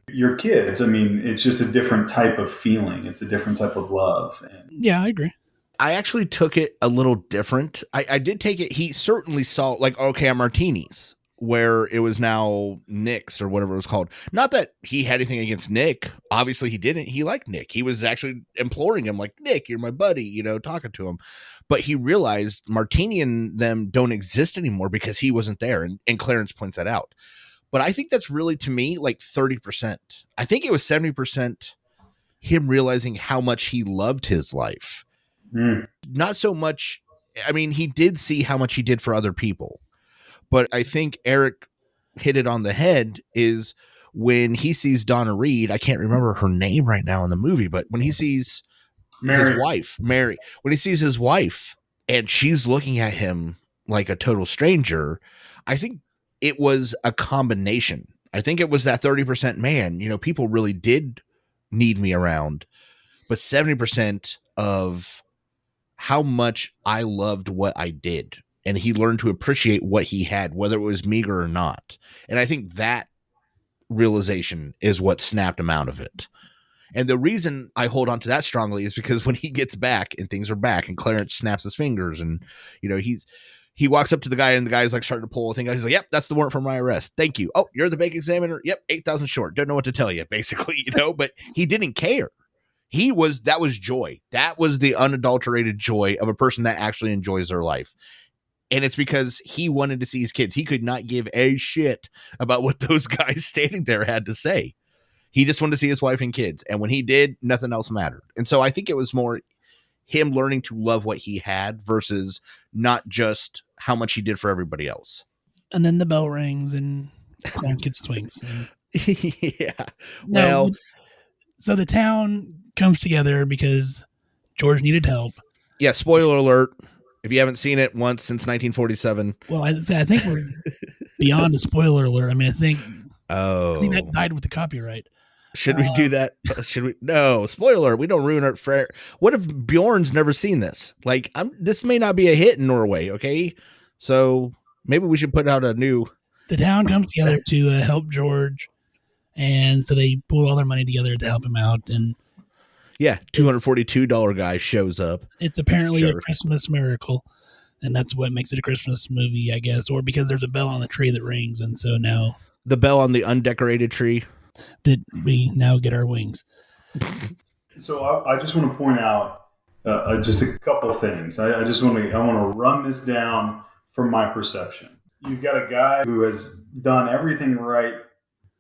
your kids. It's just a different type of feeling. It's a different type of love. Yeah, I agree. I actually took it a little different. I did take it. He certainly saw Martinis, where it was now Nick's or whatever it was called. Not that he had anything against Nick. Obviously he didn't. He liked Nick. He was actually imploring him like, Nick, you're my buddy, talking to him. But he realized Martini and them don't exist anymore because he wasn't there. And Clarence points that out. But I think that's really, to me, like 30%. I think it was 70% him realizing how much he loved his life. Not so much. He did see how much he did for other people. But I think Eric hit it on the head is when he sees Donna Reed. I can't remember her name right now in the movie, but when he sees his wife, Mary, when he sees his wife and she's looking at him like a total stranger, I think it was a combination. I think it was that 30% man, people really did need me around, but 70% of how much I loved what I did. And he learned to appreciate what he had, whether it was meager or not. And I think that realization is what snapped him out of it. And the reason I hold on to that strongly is because when he gets back and things are back and Clarence snaps his fingers and, he walks up to the guy and the guy's like starting to pull a thing out. He's like, yep, that's the warrant for my arrest. Thank you. Oh, you're the bank examiner. Yep. 8,000 short. Don't know what to tell you, basically, but he didn't care. That was joy. That was the unadulterated joy of a person that actually enjoys their life. And it's because he wanted to see his kids. He could not give a shit about what those guys standing there had to say. He just wanted to see his wife and kids. And when he did, nothing else mattered. And so I think it was more him learning to love what he had versus not just how much he did for everybody else. And then the bell rings and Clarence gets swings. Yeah. Well, so the town comes together because George needed help. Yeah. Spoiler alert. If you haven't seen it once since 1947. Well, I think we're beyond a spoiler alert. I think that died with the copyright. Should we do that? Should we? No, spoiler. We don't ruin it for. What if Bjorn's never seen this? This may not be a hit in Norway. Okay, so maybe we should put out a new. The town comes together to help George, And so they pull all their money together to help him out. And Yeah, $242 guy shows up. it's apparently Sure. a Christmas miracle. And that's what makes it a Christmas movie, I guess. Or because there's a bell on the tree that rings. And so now The bell on the undecorated tree. that we now get our wings. So I just want to point out just a couple of things. I want to run this down from my perception. You've got a guy who has done everything right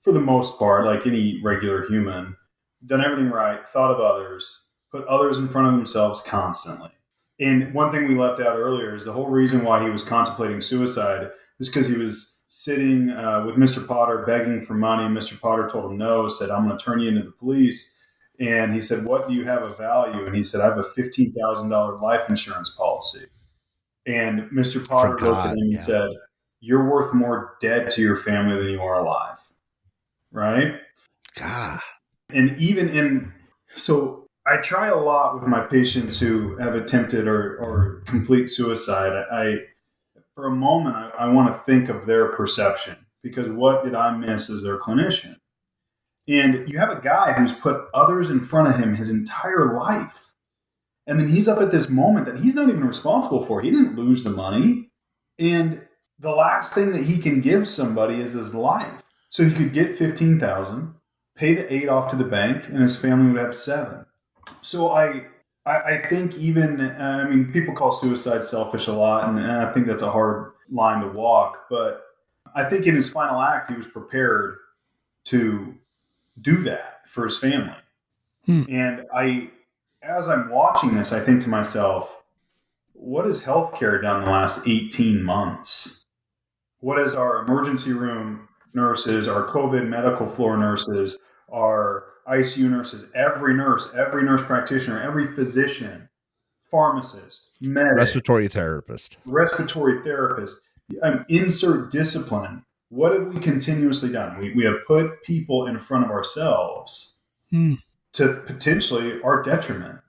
for the most part, like any regular human, done everything right, thought of others, put others in front of themselves constantly. And one thing we left out earlier is the whole reason why he was contemplating suicide is because he was sitting with Mr. Potter begging for money. Mr. Potter told him no, said, "I'm going to turn you into the police." And he said, "What do you have of value?" And he said, "I have a $15,000 life insurance policy." And Mr. Potter looked at him and said, "You're worth more dead to your family than you are alive." Right? God. And so I try a lot with my patients who have attempted or complete suicide. For a moment, I want to think of their perception, because what did I miss as their clinician? And you have a guy who's put others in front of him his entire life. And then he's up at this moment that he's not even responsible for. He didn't lose the money. And the last thing that he can give somebody is his life. So he could get $15,000, pay the 8 off to the bank, and his family would have 7. So I think even, people call suicide selfish a lot, and I think that's a hard line to walk. But I think in his final act, he was prepared to do that for his family. And as I'm watching this, I think to myself, what has healthcare done the last 18 months? What has our emergency room nurses, our COVID medical floor nurses, our ICU nurses, every nurse practitioner, every physician, pharmacist, medic, Respiratory therapist, insert discipline. What have we continuously done? We have put people in front of ourselves to potentially our detriment,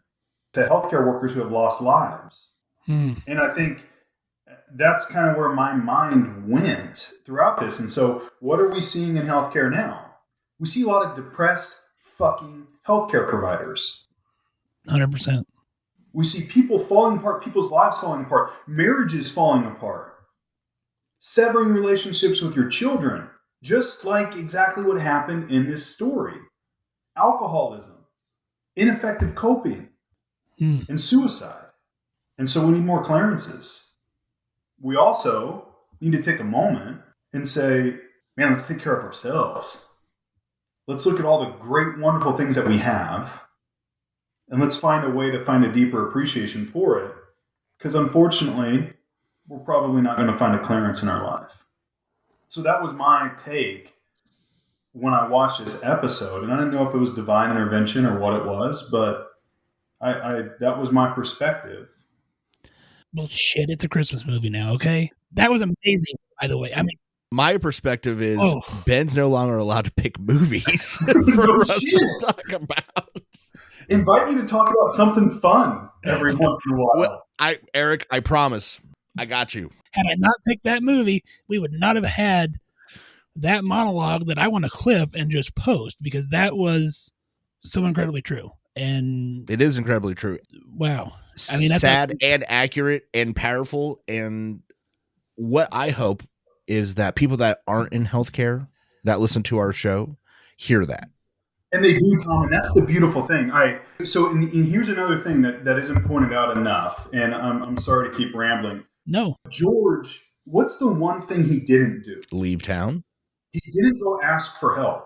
to healthcare workers who have lost lives. And I think that's kind of where my mind went throughout this. And so what are we seeing in healthcare now? We see a lot of depressed fucking healthcare providers. 100%. We see people falling apart, people's lives falling apart, marriages falling apart, severing relationships with your children, just like exactly what happened in this story. Alcoholism, ineffective coping, and suicide. And so we need more Clarences. We also need to take a moment and say, man, let's take care of ourselves. Let's look at all the great, wonderful things that we have, and let's find a way to find a deeper appreciation for it. Because unfortunately, we're probably not going to find a Clarence in our life. So that was my take when I watched this episode. And I didn't know if it was divine intervention or what it was, but that was my perspective. Well, shit, it's a Christmas movie now, okay? That was amazing, by the way. I mean, my perspective is Ben's no longer allowed to pick movies for No us shit. to talk about. Invite me to talk about something fun every once in a while. Well, Eric, I promise. I got you. had I not picked that movie, we would not have had that monologue that I want to clip and just post, because that was so incredibly true. And it is incredibly true. Wow. I mean, that's sad and accurate and powerful. And what I hope is that people that aren't in healthcare that listen to our show hear that. And they do, Tom, and that's the beautiful thing. And here's another thing that isn't pointed out enough, and I'm sorry to keep rambling. No. George, what's the one thing he didn't do? Leave town? He didn't go ask for help.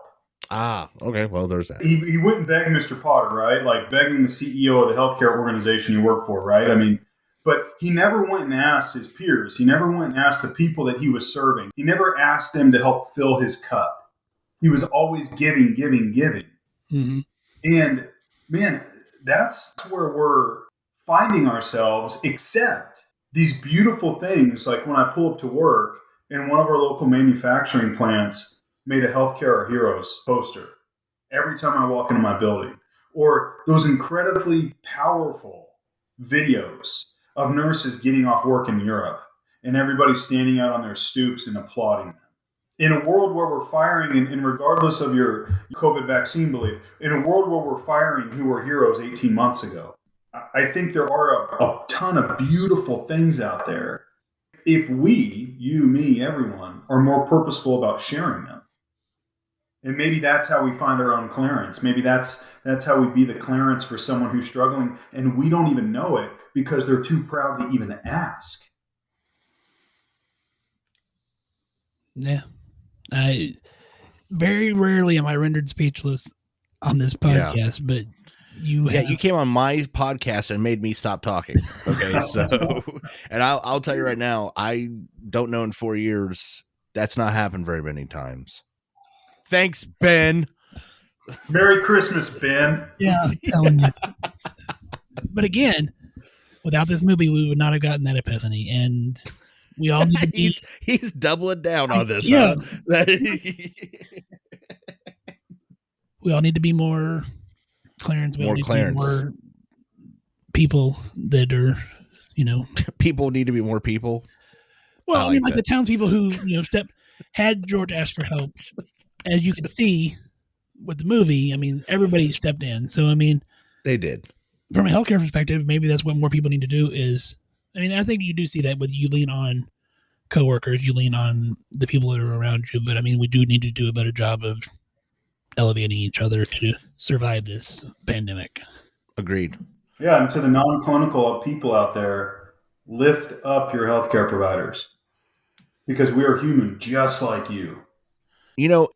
Ah, okay. Well, there's that. He wouldn't beg Mr. Potter, right? Like begging the CEO of the healthcare organization you work for, right? I mean, but he never went and asked his peers. He never went and asked the people that he was serving. He never asked them to help fill his cup. He was always giving. Mm-hmm. And man, that's where we're finding ourselves, except these beautiful things. Like when I pull up to work and one of our local manufacturing plants made a Healthcare Are Heroes poster every time I walk into my building, or those incredibly powerful videos of nurses getting off work in Europe and everybody standing out on their stoops and applauding them. in a world where we're firing, and regardless of your COVID vaccine belief, in a world where we're firing who were heroes 18 months ago, I think there are a ton of beautiful things out there. If we, you, me, everyone, are more purposeful about sharing them. And maybe that's how we find our own Clarence. Maybe that's how we be the Clarence for someone who's struggling, and we don't even know it because they're too proud to even ask. Yeah. I very rarely am I rendered speechless on this podcast, but you came on my podcast and made me stop talking. Okay, so and I'll tell you right now, I don't know in 4 years that's not happened very many times. Thanks, Ben. Merry Christmas, Ben. Yeah, I'm telling you. But again, without this movie, we would not have gotten that epiphany, and we all need to be. He's doubling down on this. Yeah. Huh? We all need to be more Clarence. We all need Clarence. to be more people that are, people need to be more people. Well, I mean, like the townspeople who had George ask for help. As you can see with the movie, I mean, everybody stepped in. So, I mean, they did. From a healthcare perspective, maybe that's what more people need to do is, I mean, I think you do see that with you lean on coworkers, you lean on the people that are around you. But I mean, we do need to do a better job of elevating each other to survive this pandemic. Agreed. Yeah. And to the non-clinical people out there, lift up your healthcare providers because we are human just like you.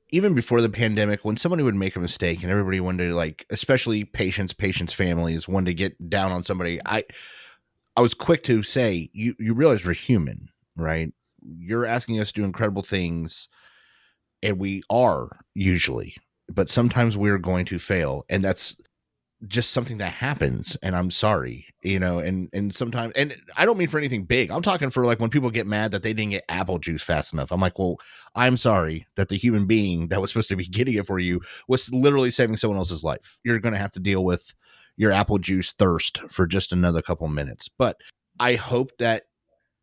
Even before the pandemic, when somebody would make a mistake and everybody wanted to, especially patients' families, wanted to get down on somebody, I was quick to say, you realize we're human, right? You're asking us to do incredible things, and we are usually, but sometimes we're going to fail, and that's just something that happens, and I'm sorry, and sometimes, and I don't mean for anything big. I'm talking for when people get mad that they didn't get apple juice fast enough. I'm like, well, I'm sorry that the human being that was supposed to be getting it for you was literally saving someone else's life. You're going to have to deal with your apple juice thirst for just another couple minutes. But I hope that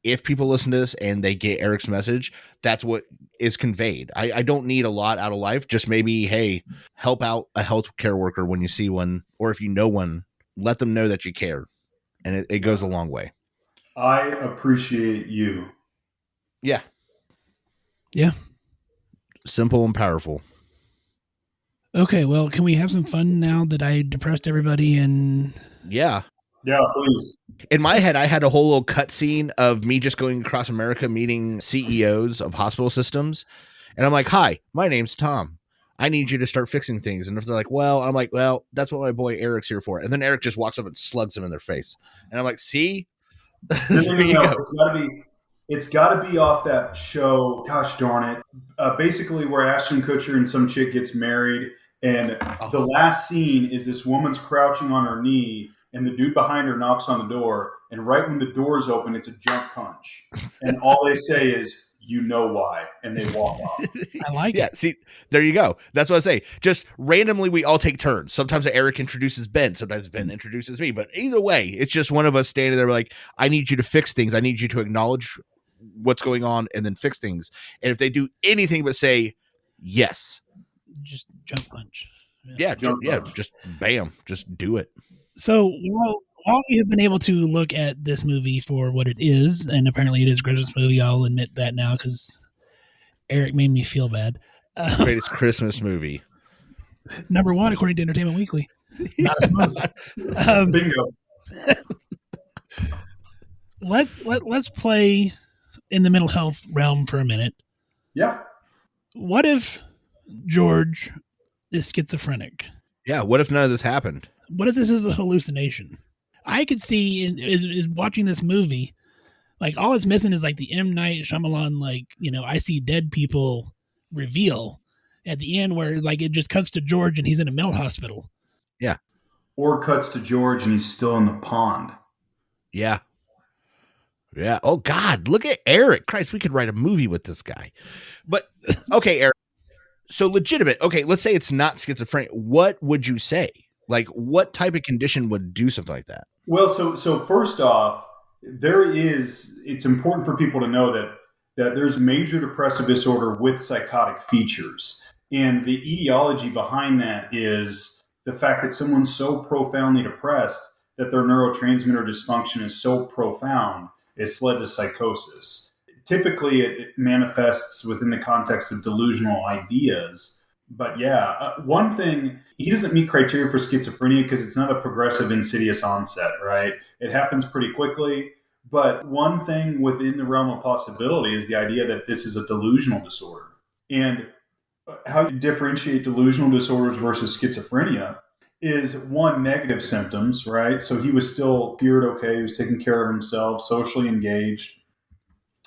if people listen to this and they get Eric's message, that's what is conveyed. I don't need a lot out of life. Just maybe, hey, help out a healthcare worker when you see one, or if you know one, let them know that you care. And it goes a long way. I appreciate you. Yeah. Yeah. Simple and powerful. Okay, well, can we have some fun now that I depressed everybody and... Yeah. Yeah, please. In my head, I had a whole little cutscene of me just going across America, meeting CEOs of hospital systems. And I'm like, hi, my name's Tom. I need you to start fixing things. And if they're like, well, I'm like, well, that's what my boy Eric's here for. And then Eric just walks up and slugs them in their face. And I'm like, see? There you go. It's got to be off that show. Gosh darn it. Basically, where Ashton Kutcher and some chick gets married. And the last scene is this woman's crouching on her knee. And the dude behind her knocks on the door, and right when the door's open, it's a jump punch. And all they say is, you know why, and they walk off. I like it. See, there you go. That's what I say. Just randomly, we all take turns. Sometimes Eric introduces Ben. Sometimes Ben introduces me. But either way, it's just one of us standing there like, I need you to fix things. I need you to acknowledge what's going on and then fix things. And if they do anything but say, yes. Just jump punch. Yeah, just bam. Just do it. So while we have been able to look at this movie for what it is, and apparently it is a Christmas movie, I'll admit that now because Eric made me feel bad. Greatest Christmas movie. Number one, according to Entertainment Weekly. Not as most. Bingo. Let's play in the mental health realm for a minute. Yeah. What if George is schizophrenic? Yeah. What if none of this happened? What if this is a hallucination? I could see is watching this movie, all it's missing is the M. Night Shyamalan, I see dead people reveal at the end where it just cuts to George and he's in a mental hospital. Yeah. Or cuts to George and he's still in the pond. Yeah. Yeah. Oh God, look at Eric. Christ, we could write a movie with this guy. But okay, Eric. So legitimate. Okay, let's say it's not schizophrenia. What would you say? What type of condition would do something like that? Well, so first off, it's important for people to know that that there's major depressive disorder with psychotic features. And the etiology behind that is the fact that someone's so profoundly depressed that their neurotransmitter dysfunction is so profound, it's led to psychosis. Typically, it manifests within the context of delusional ideas. But yeah, one thing, he doesn't meet criteria for schizophrenia because it's not a progressive, insidious onset, right? It happens pretty quickly. But one thing within the realm of possibility is the idea that this is a delusional disorder. And how you differentiate delusional disorders versus schizophrenia is one, negative symptoms, right? So he was still appeared okay. He was taking care of himself, socially engaged.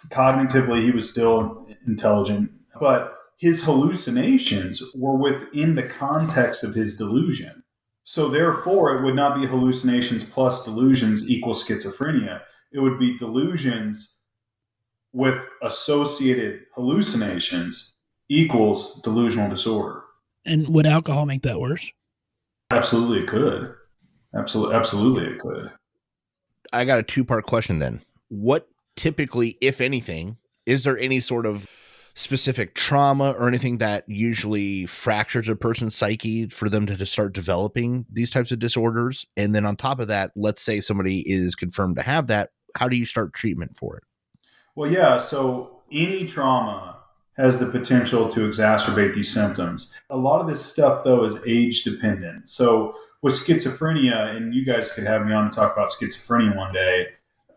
Cognitively, he was still intelligent. But his hallucinations were within the context of his delusion. So therefore, it would not be hallucinations plus delusions equals schizophrenia. It would be delusions with associated hallucinations equals delusional disorder. And would alcohol make that worse? Absolutely, it could. Absolutely, it could. I got a 2-part question then. What typically, if anything, is there any sort of specific trauma or anything that usually fractures a person's psyche for them to start developing these types of disorders? And then on top of that, let's say somebody is confirmed to have that. How do you start treatment for it? Well, yeah. So any trauma has the potential to exacerbate these symptoms. A lot of this stuff, though, is age dependent. So with schizophrenia, and you guys could have me on to talk about schizophrenia one day,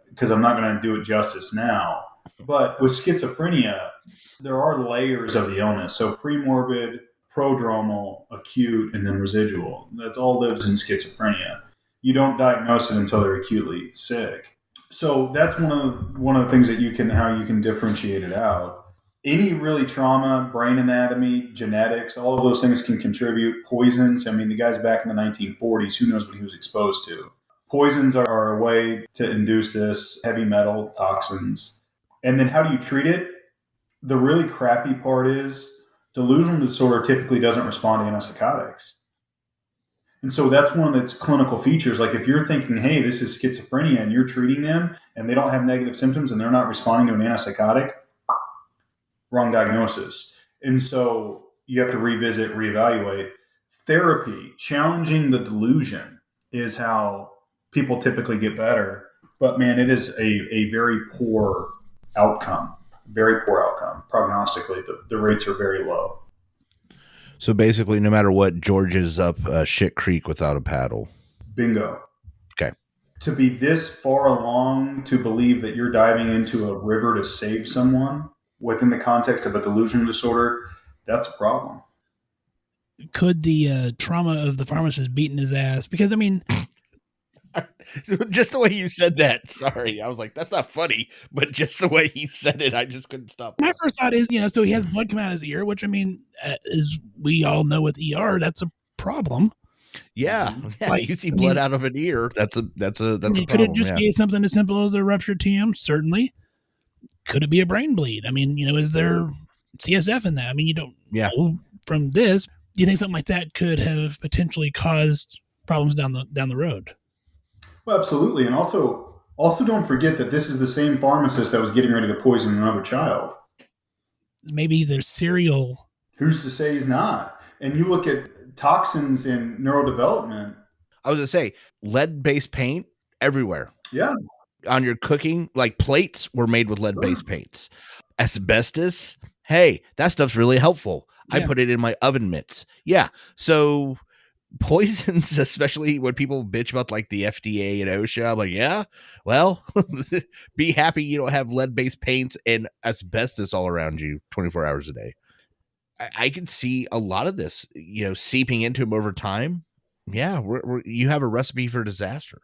because I'm not going to do it justice now. But with schizophrenia, there are layers of the illness. So premorbid, prodromal, acute, and then residual. That's all lives in schizophrenia. You don't diagnose it until they're acutely sick. So that's one of the things that how you can differentiate it out. Any really trauma, brain anatomy, genetics, all of those things can contribute. Poisons. I mean, the guy's back in the 1940s. Who knows what he was exposed to? Poisons are a way to induce this, heavy metal, toxins. And then how do you treat it? The really crappy part is delusional disorder typically doesn't respond to antipsychotics. And so that's one of its clinical features. Like if you're thinking, hey, this is schizophrenia and you're treating them and they don't have negative symptoms and they're not responding to an antipsychotic, wrong diagnosis. And so you have to revisit, reevaluate. Therapy, challenging the delusion is how people typically get better. But man, it is a very poor outcome, Prognostically, the rates are very low. So basically, no matter what, George is up shit creek without a paddle. Bingo. Okay. To be this far along to believe that you're diving into a river to save someone within the context of a delusional disorder, that's a problem. Could the trauma of the pharmacist beating his ass? Because, I mean... Just the way you said that. Sorry. I was like, that's not funny. But just the way he said it, I just couldn't stop. My first thought is, so he has blood come out of his ear, which, I mean, as we all know with ER, that's a problem. Yeah. Like, you see blood out of an ear. That's a problem. Could it just be something as simple as a ruptured TM? Certainly. Could it be a brain bleed? I mean, is there CSF in that? I mean, you don't know from this. Do you think something like that could have potentially caused problems down the road? Well, absolutely. And also don't forget that this is the same pharmacist that was getting ready to poison another child. Maybe he's a serial. Who's to say he's not? And you look at toxins in neurodevelopment. I was going to say, lead-based paint everywhere. Yeah. On your cooking, like plates were made with lead-based paints. Asbestos, hey, that stuff's really helpful. Yeah. I put it in my oven mitts. Yeah. So... poisons, especially when people bitch about like the FDA and OSHA, I'm like, yeah, well, be happy you don't have lead-based paints and asbestos all around you 24 hours a day. I can see a lot of this, seeping into him over time. Yeah, you have a recipe for disaster.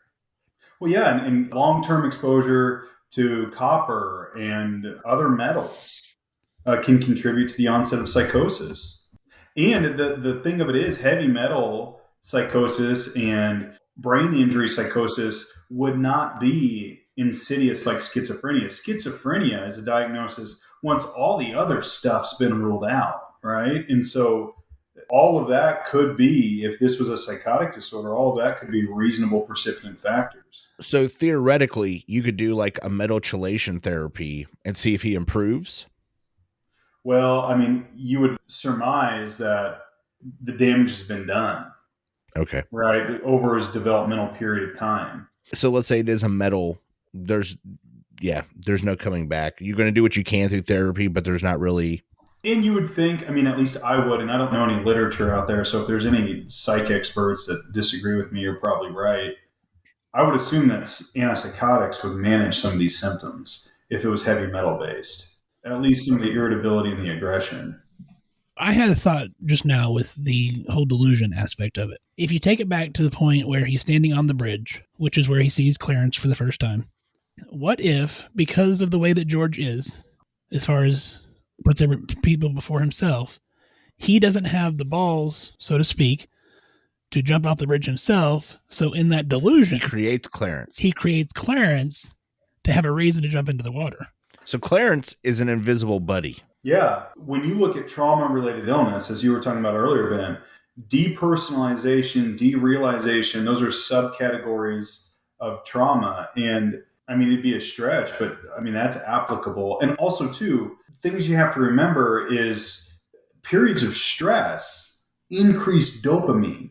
Well, yeah, and long-term exposure to copper and other metals can contribute to the onset of psychosis. And the thing of it is, heavy metal psychosis and brain injury psychosis would not be insidious like schizophrenia. Schizophrenia is a diagnosis once all the other stuff's been ruled out, right? And so all of that could be, if this was a psychotic disorder, all of that could be reasonable precipitant factors. So theoretically, you could do like a metal chelation therapy and see if he improves. Well, I mean, you would surmise that the damage has been done. Okay. Right, over his developmental period of time. So let's say it is a metal. There's no coming back. You're going to do what you can through therapy, but there's not really. And you would think, I mean, at least I would, and I don't know any literature out there, so if there's any psych experts that disagree with me, you're probably right. I would assume that antipsychotics would manage some of these symptoms if it was heavy metal based, at least some of the irritability and the aggression. I had a thought just now with the whole delusion aspect of it. If you take it back to the point where he's standing on the bridge, which is where he sees Clarence for the first time, what if, because of the way that George is, as far as puts every people before himself, he doesn't have the balls, so to speak, to jump off the bridge himself. So in that delusion, He creates Clarence. he creates Clarence to have a reason to jump into the water. So Clarence is an invisible buddy. Yeah. When you look at trauma-related illness, as you were talking about earlier, Ben, depersonalization, derealization, those are subcategories of trauma. And I mean, it'd be a stretch, but I mean, that's applicable. And also, too, things you have to remember is periods of stress increase dopamine.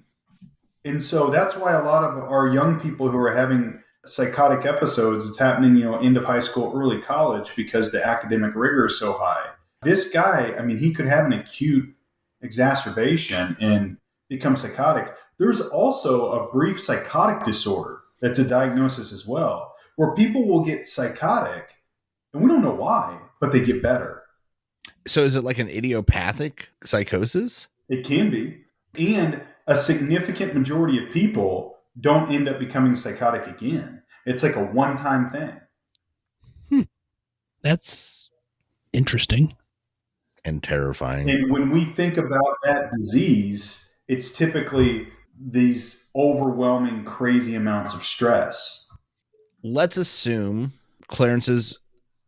And so that's why a lot of our young people who are having psychotic episodes, it's happening, end of high school, early college, because the academic rigor is so high. This guy, I mean, he could have an acute exacerbation and become psychotic. There's also a brief psychotic disorder that's a diagnosis as well, where people will get psychotic and we don't know why, but they get better. So is it like an idiopathic psychosis? It can be. And a significant majority of people don't end up becoming psychotic again. It's like a one-time thing. That's interesting. And terrifying. And when we think about that disease, it's typically these overwhelming, crazy amounts of stress. Let's assume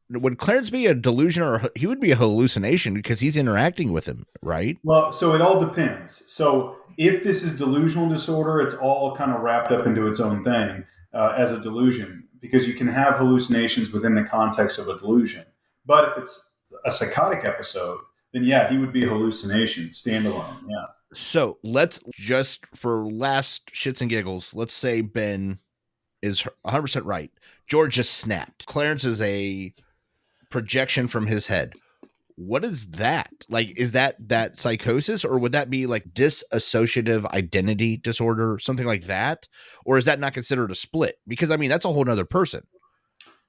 would Clarence be a delusion, or he would be a hallucination because he's interacting with him, right? Well, so it all depends. So if this is delusional disorder, it's all kind of wrapped up into its own thing as a delusion, because you can have hallucinations within the context of a delusion. But if it's a psychotic episode, then yeah, he would be a hallucination, standalone. Yeah. So let's just, for last shits and giggles, let's say Ben is 100% right. George just snapped. Clarence is a projection from his head. What is that? Like, is that psychosis, or would that be like dissociative identity disorder, something like that? Or is that not considered a split? Because I mean, that's a whole nother person.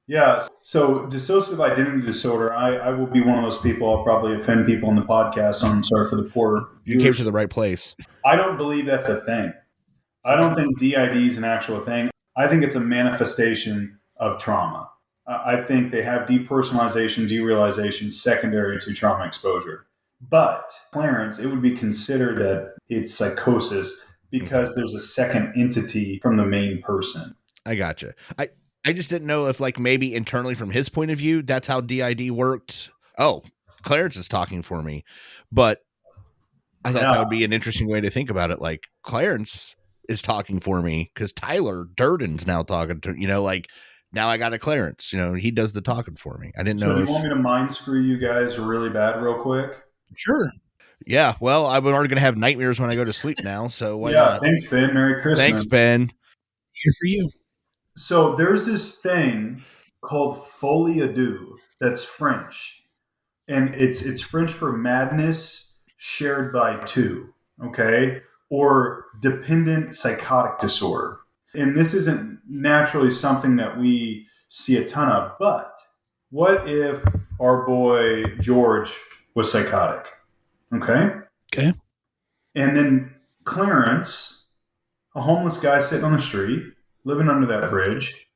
Yeah. So dissociative identity disorder, I will be one of those people. I'll probably offend people on the podcast. I'm sorry for the poor viewers. You came to the right place. I don't believe that's a thing. I don't think DID is an actual thing. I think it's a manifestation of trauma. I think they have depersonalization, derealization secondary to trauma exposure. But Clarence, it would be considered that it's psychosis because there's a second entity from the main person. I gotcha. I just didn't know if, like, maybe internally from his point of view, that's how DID worked. Oh, Clarence is talking for me. But I thought that would be an interesting way to think about it. Like, Clarence is talking for me because Tyler Durden's now talking to, like, now I got a Clarence. He does the talking for me. I didn't know. So do you want me to mind screw you guys really bad real quick? Sure. Yeah, well, I'm already going to have nightmares when I go to sleep now, so why not? Yeah, thanks, Ben. Merry Christmas. Thanks, Ben. Here for you. So there's this thing called folie à deux that's French. And it's French for madness shared by two, okay? Or dependent psychotic disorder. And this isn't naturally something that we see a ton of, but what if our boy George was psychotic? Okay? Okay. And then Clarence, a homeless guy sitting on the street, living under that bridge,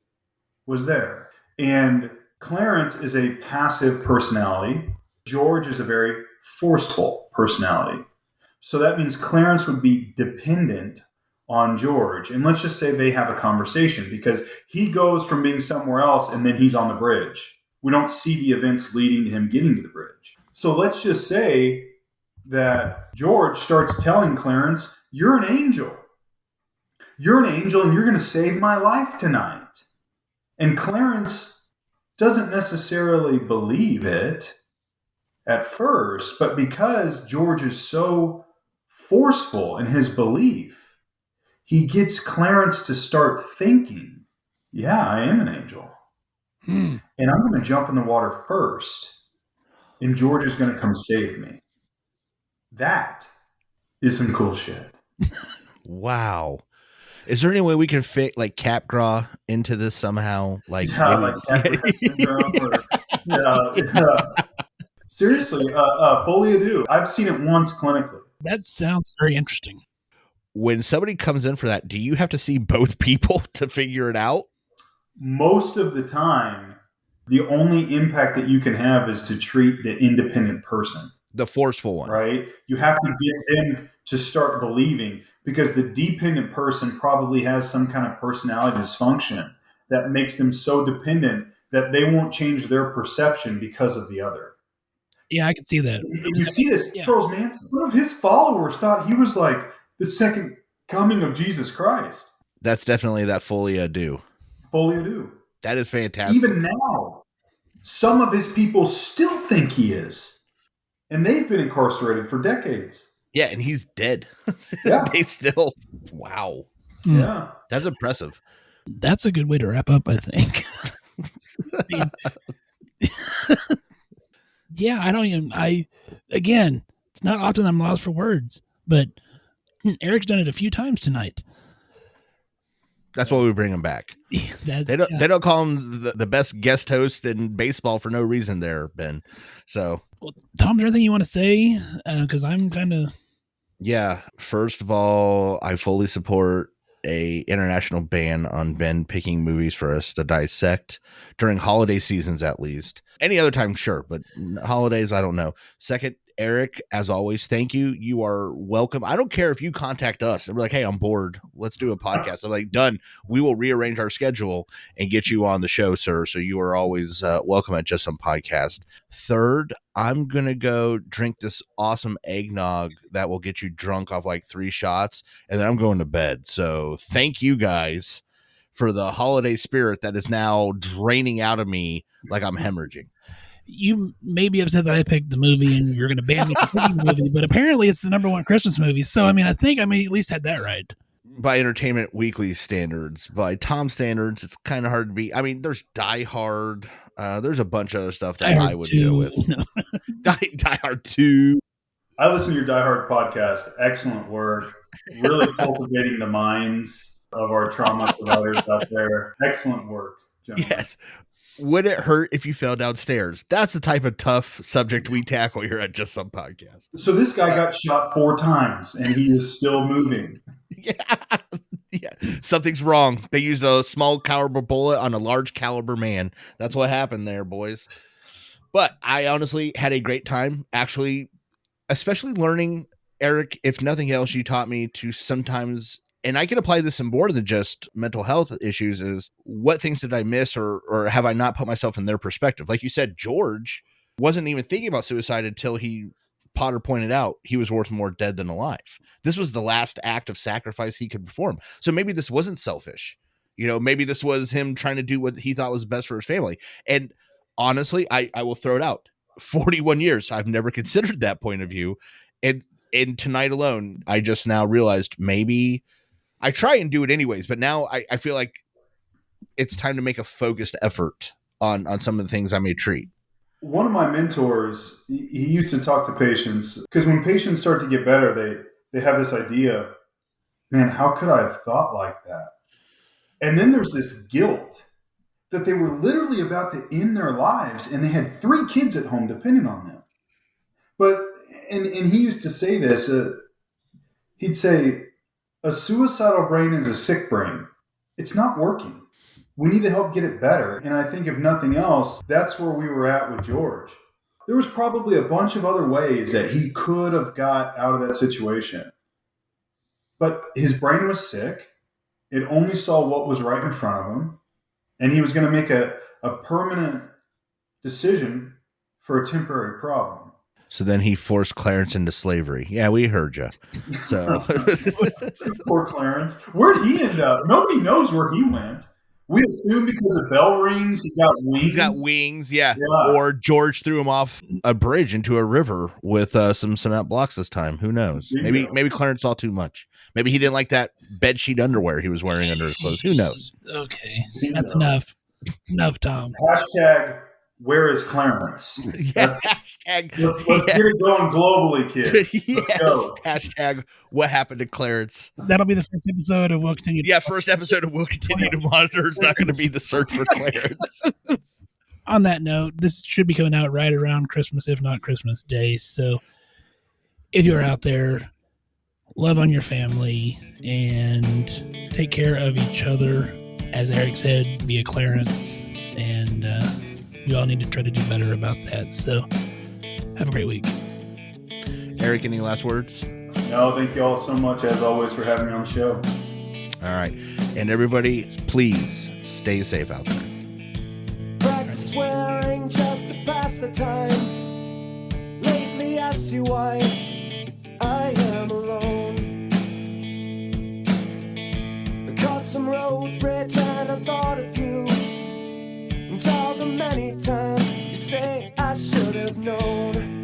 was there. And Clarence is a passive personality. George is a very forceful personality. So that means Clarence would be dependent on George. And let's just say they have a conversation, because he goes from being somewhere else and then he's on the bridge. We don't see the events leading to him getting to the bridge. So let's just say that George starts telling Clarence, "You're an angel. You're an angel and you're going to save my life tonight." And Clarence doesn't necessarily believe it at first, but because George is so forceful in his belief, he gets Clarence to start thinking, yeah, I am an angel. And I'm going to jump in the water first, and George is going to come save me. That is some cool shit. Wow. Is there any way we can fit like Capgras into this somehow? Like, Yeah, maybe, like Capgras syndrome. Yeah. Seriously, folie à deux. I've seen it once clinically. That sounds very interesting. when somebody comes in for that, do you have to see both people to figure it out? Most of the time, the only impact that you can have is to treat the independent person. The forceful one. Right? You have to get them to start believing, because the dependent person probably has some kind of personality dysfunction that makes them so dependent that they won't change their perception because of the other. Yeah, I can see that. And you see this, Yeah. Charles Manson, one of his followers thought he was like the second coming of Jesus Christ. That's definitely that folie à deux. Folie à deux. That is fantastic. Even now, some of his people still think he is. And they've been incarcerated for decades. Yeah, and he's dead. Yeah. They still, wow. Yeah. That's impressive. That's a good way to wrap up, I think. Yeah, again, it's not often I'm lost for words, but Eric's done it a few times tonight. That's why we bring him back. They don't call him the best guest host in baseball for no reason there, Ben. So, well, Tom, is there anything you want to say? Because I'm kind of... Yeah. First of all, I fully support a international ban on Ben picking movies for us to dissect during holiday seasons, at least. Any other time, sure, but holidays, I don't know. Second, Eric, as always, thank you. You are welcome. I don't care if you contact us and we're like, hey, I'm bored. Let's do a podcast. I'm like, done. We will rearrange our schedule and get you on the show, sir. So you are always welcome at Just Some Podcast. Third, I'm going to go drink this awesome eggnog that will get you drunk off like 3 shots, and then I'm going to bed. So thank you guys for the holiday spirit that is now draining out of me like I'm hemorrhaging. You may be upset that I picked the movie and you're going to ban me from picking the movie, but apparently it's the #1 Christmas movie. So, I mean, I think I may at least had that right. By Entertainment Weekly standards, by Tom standards, it's kind of hard to beat. I mean, there's Die Hard. There's a bunch of other stuff that I would deal with. Die Hard 2. I listen to your Die Hard podcast. Excellent work. Really cultivating the minds of our trauma providers out there. Excellent work, gentlemen. Yes. Would it hurt if you fell downstairs? That's the type of tough subject we tackle here at Just Some Podcast. So this guy got shot 4 times and he is still moving. Yeah. Something's wrong. They used a small caliber bullet on a large caliber man. That's what happened there, boys. But I honestly had a great time, actually, especially learning, Eric, if nothing else, you taught me to sometimes, and I can apply this in more than just mental health issues, is what things did I miss or have I not put myself in their perspective? Like you said, George wasn't even thinking about suicide until Potter pointed out he was worth more dead than alive. This was the last act of sacrifice he could perform. So maybe this wasn't selfish. Maybe this was him trying to do what he thought was best for his family. And honestly, I will throw it out. 41 years, I've never considered that point of view. And tonight alone, I just now realized maybe I try and do it anyways, but now I feel like it's time to make a focused effort on some of the things I may treat. One of my mentors, he used to talk to patients, because when patients start to get better, they have this idea of, man, how could I have thought like that? And then there's this guilt that they were literally about to end their lives and they had 3 kids at home depending on them. But, and he used to say this, he'd say, a suicidal brain is a sick brain. It's not working. We need to help get it better. And I think if nothing else, that's where we were at with George. There was probably a bunch of other ways that he could have got out of that situation. But his brain was sick. It only saw what was right in front of him. And he was going to make a permanent decision for a temporary problem. So then he forced Clarence into slavery. Yeah, we heard you. So poor Clarence. Where'd he end up? Nobody knows where he went. We assume because of bell rings, he got wings. he's got wings, yeah. Or George threw him off a bridge into a river with some cement blocks this time. Who knows? Maybe Clarence saw too much. Maybe he didn't like that bedsheet underwear he was wearing under his clothes. Who knows? Okay, that's enough. Enough, Tom. Hashtag where is Clarence? Yeah, hashtag. Let's get it going globally, kids. Let's go. Hashtag what happened to Clarence? That'll be the first episode of We'll Continue. Yeah, first episode of We'll Continue to Monitor. It's not going to be the search for Clarence. On that note, this should be coming out right around Christmas, if not Christmas Day. So if you're out there, love on your family and take care of each other. As Eric said, be a Clarence, and we all need to try to do better about that. So have a great week. Eric, any last words? No, thank you all so much, as always, for having me on the show. All right. And everybody, please stay safe out there. Practice swearing just to pass the time. Lately I see why I am alone. I caught some road rage and I thought of you. And all the many times you say I should have known.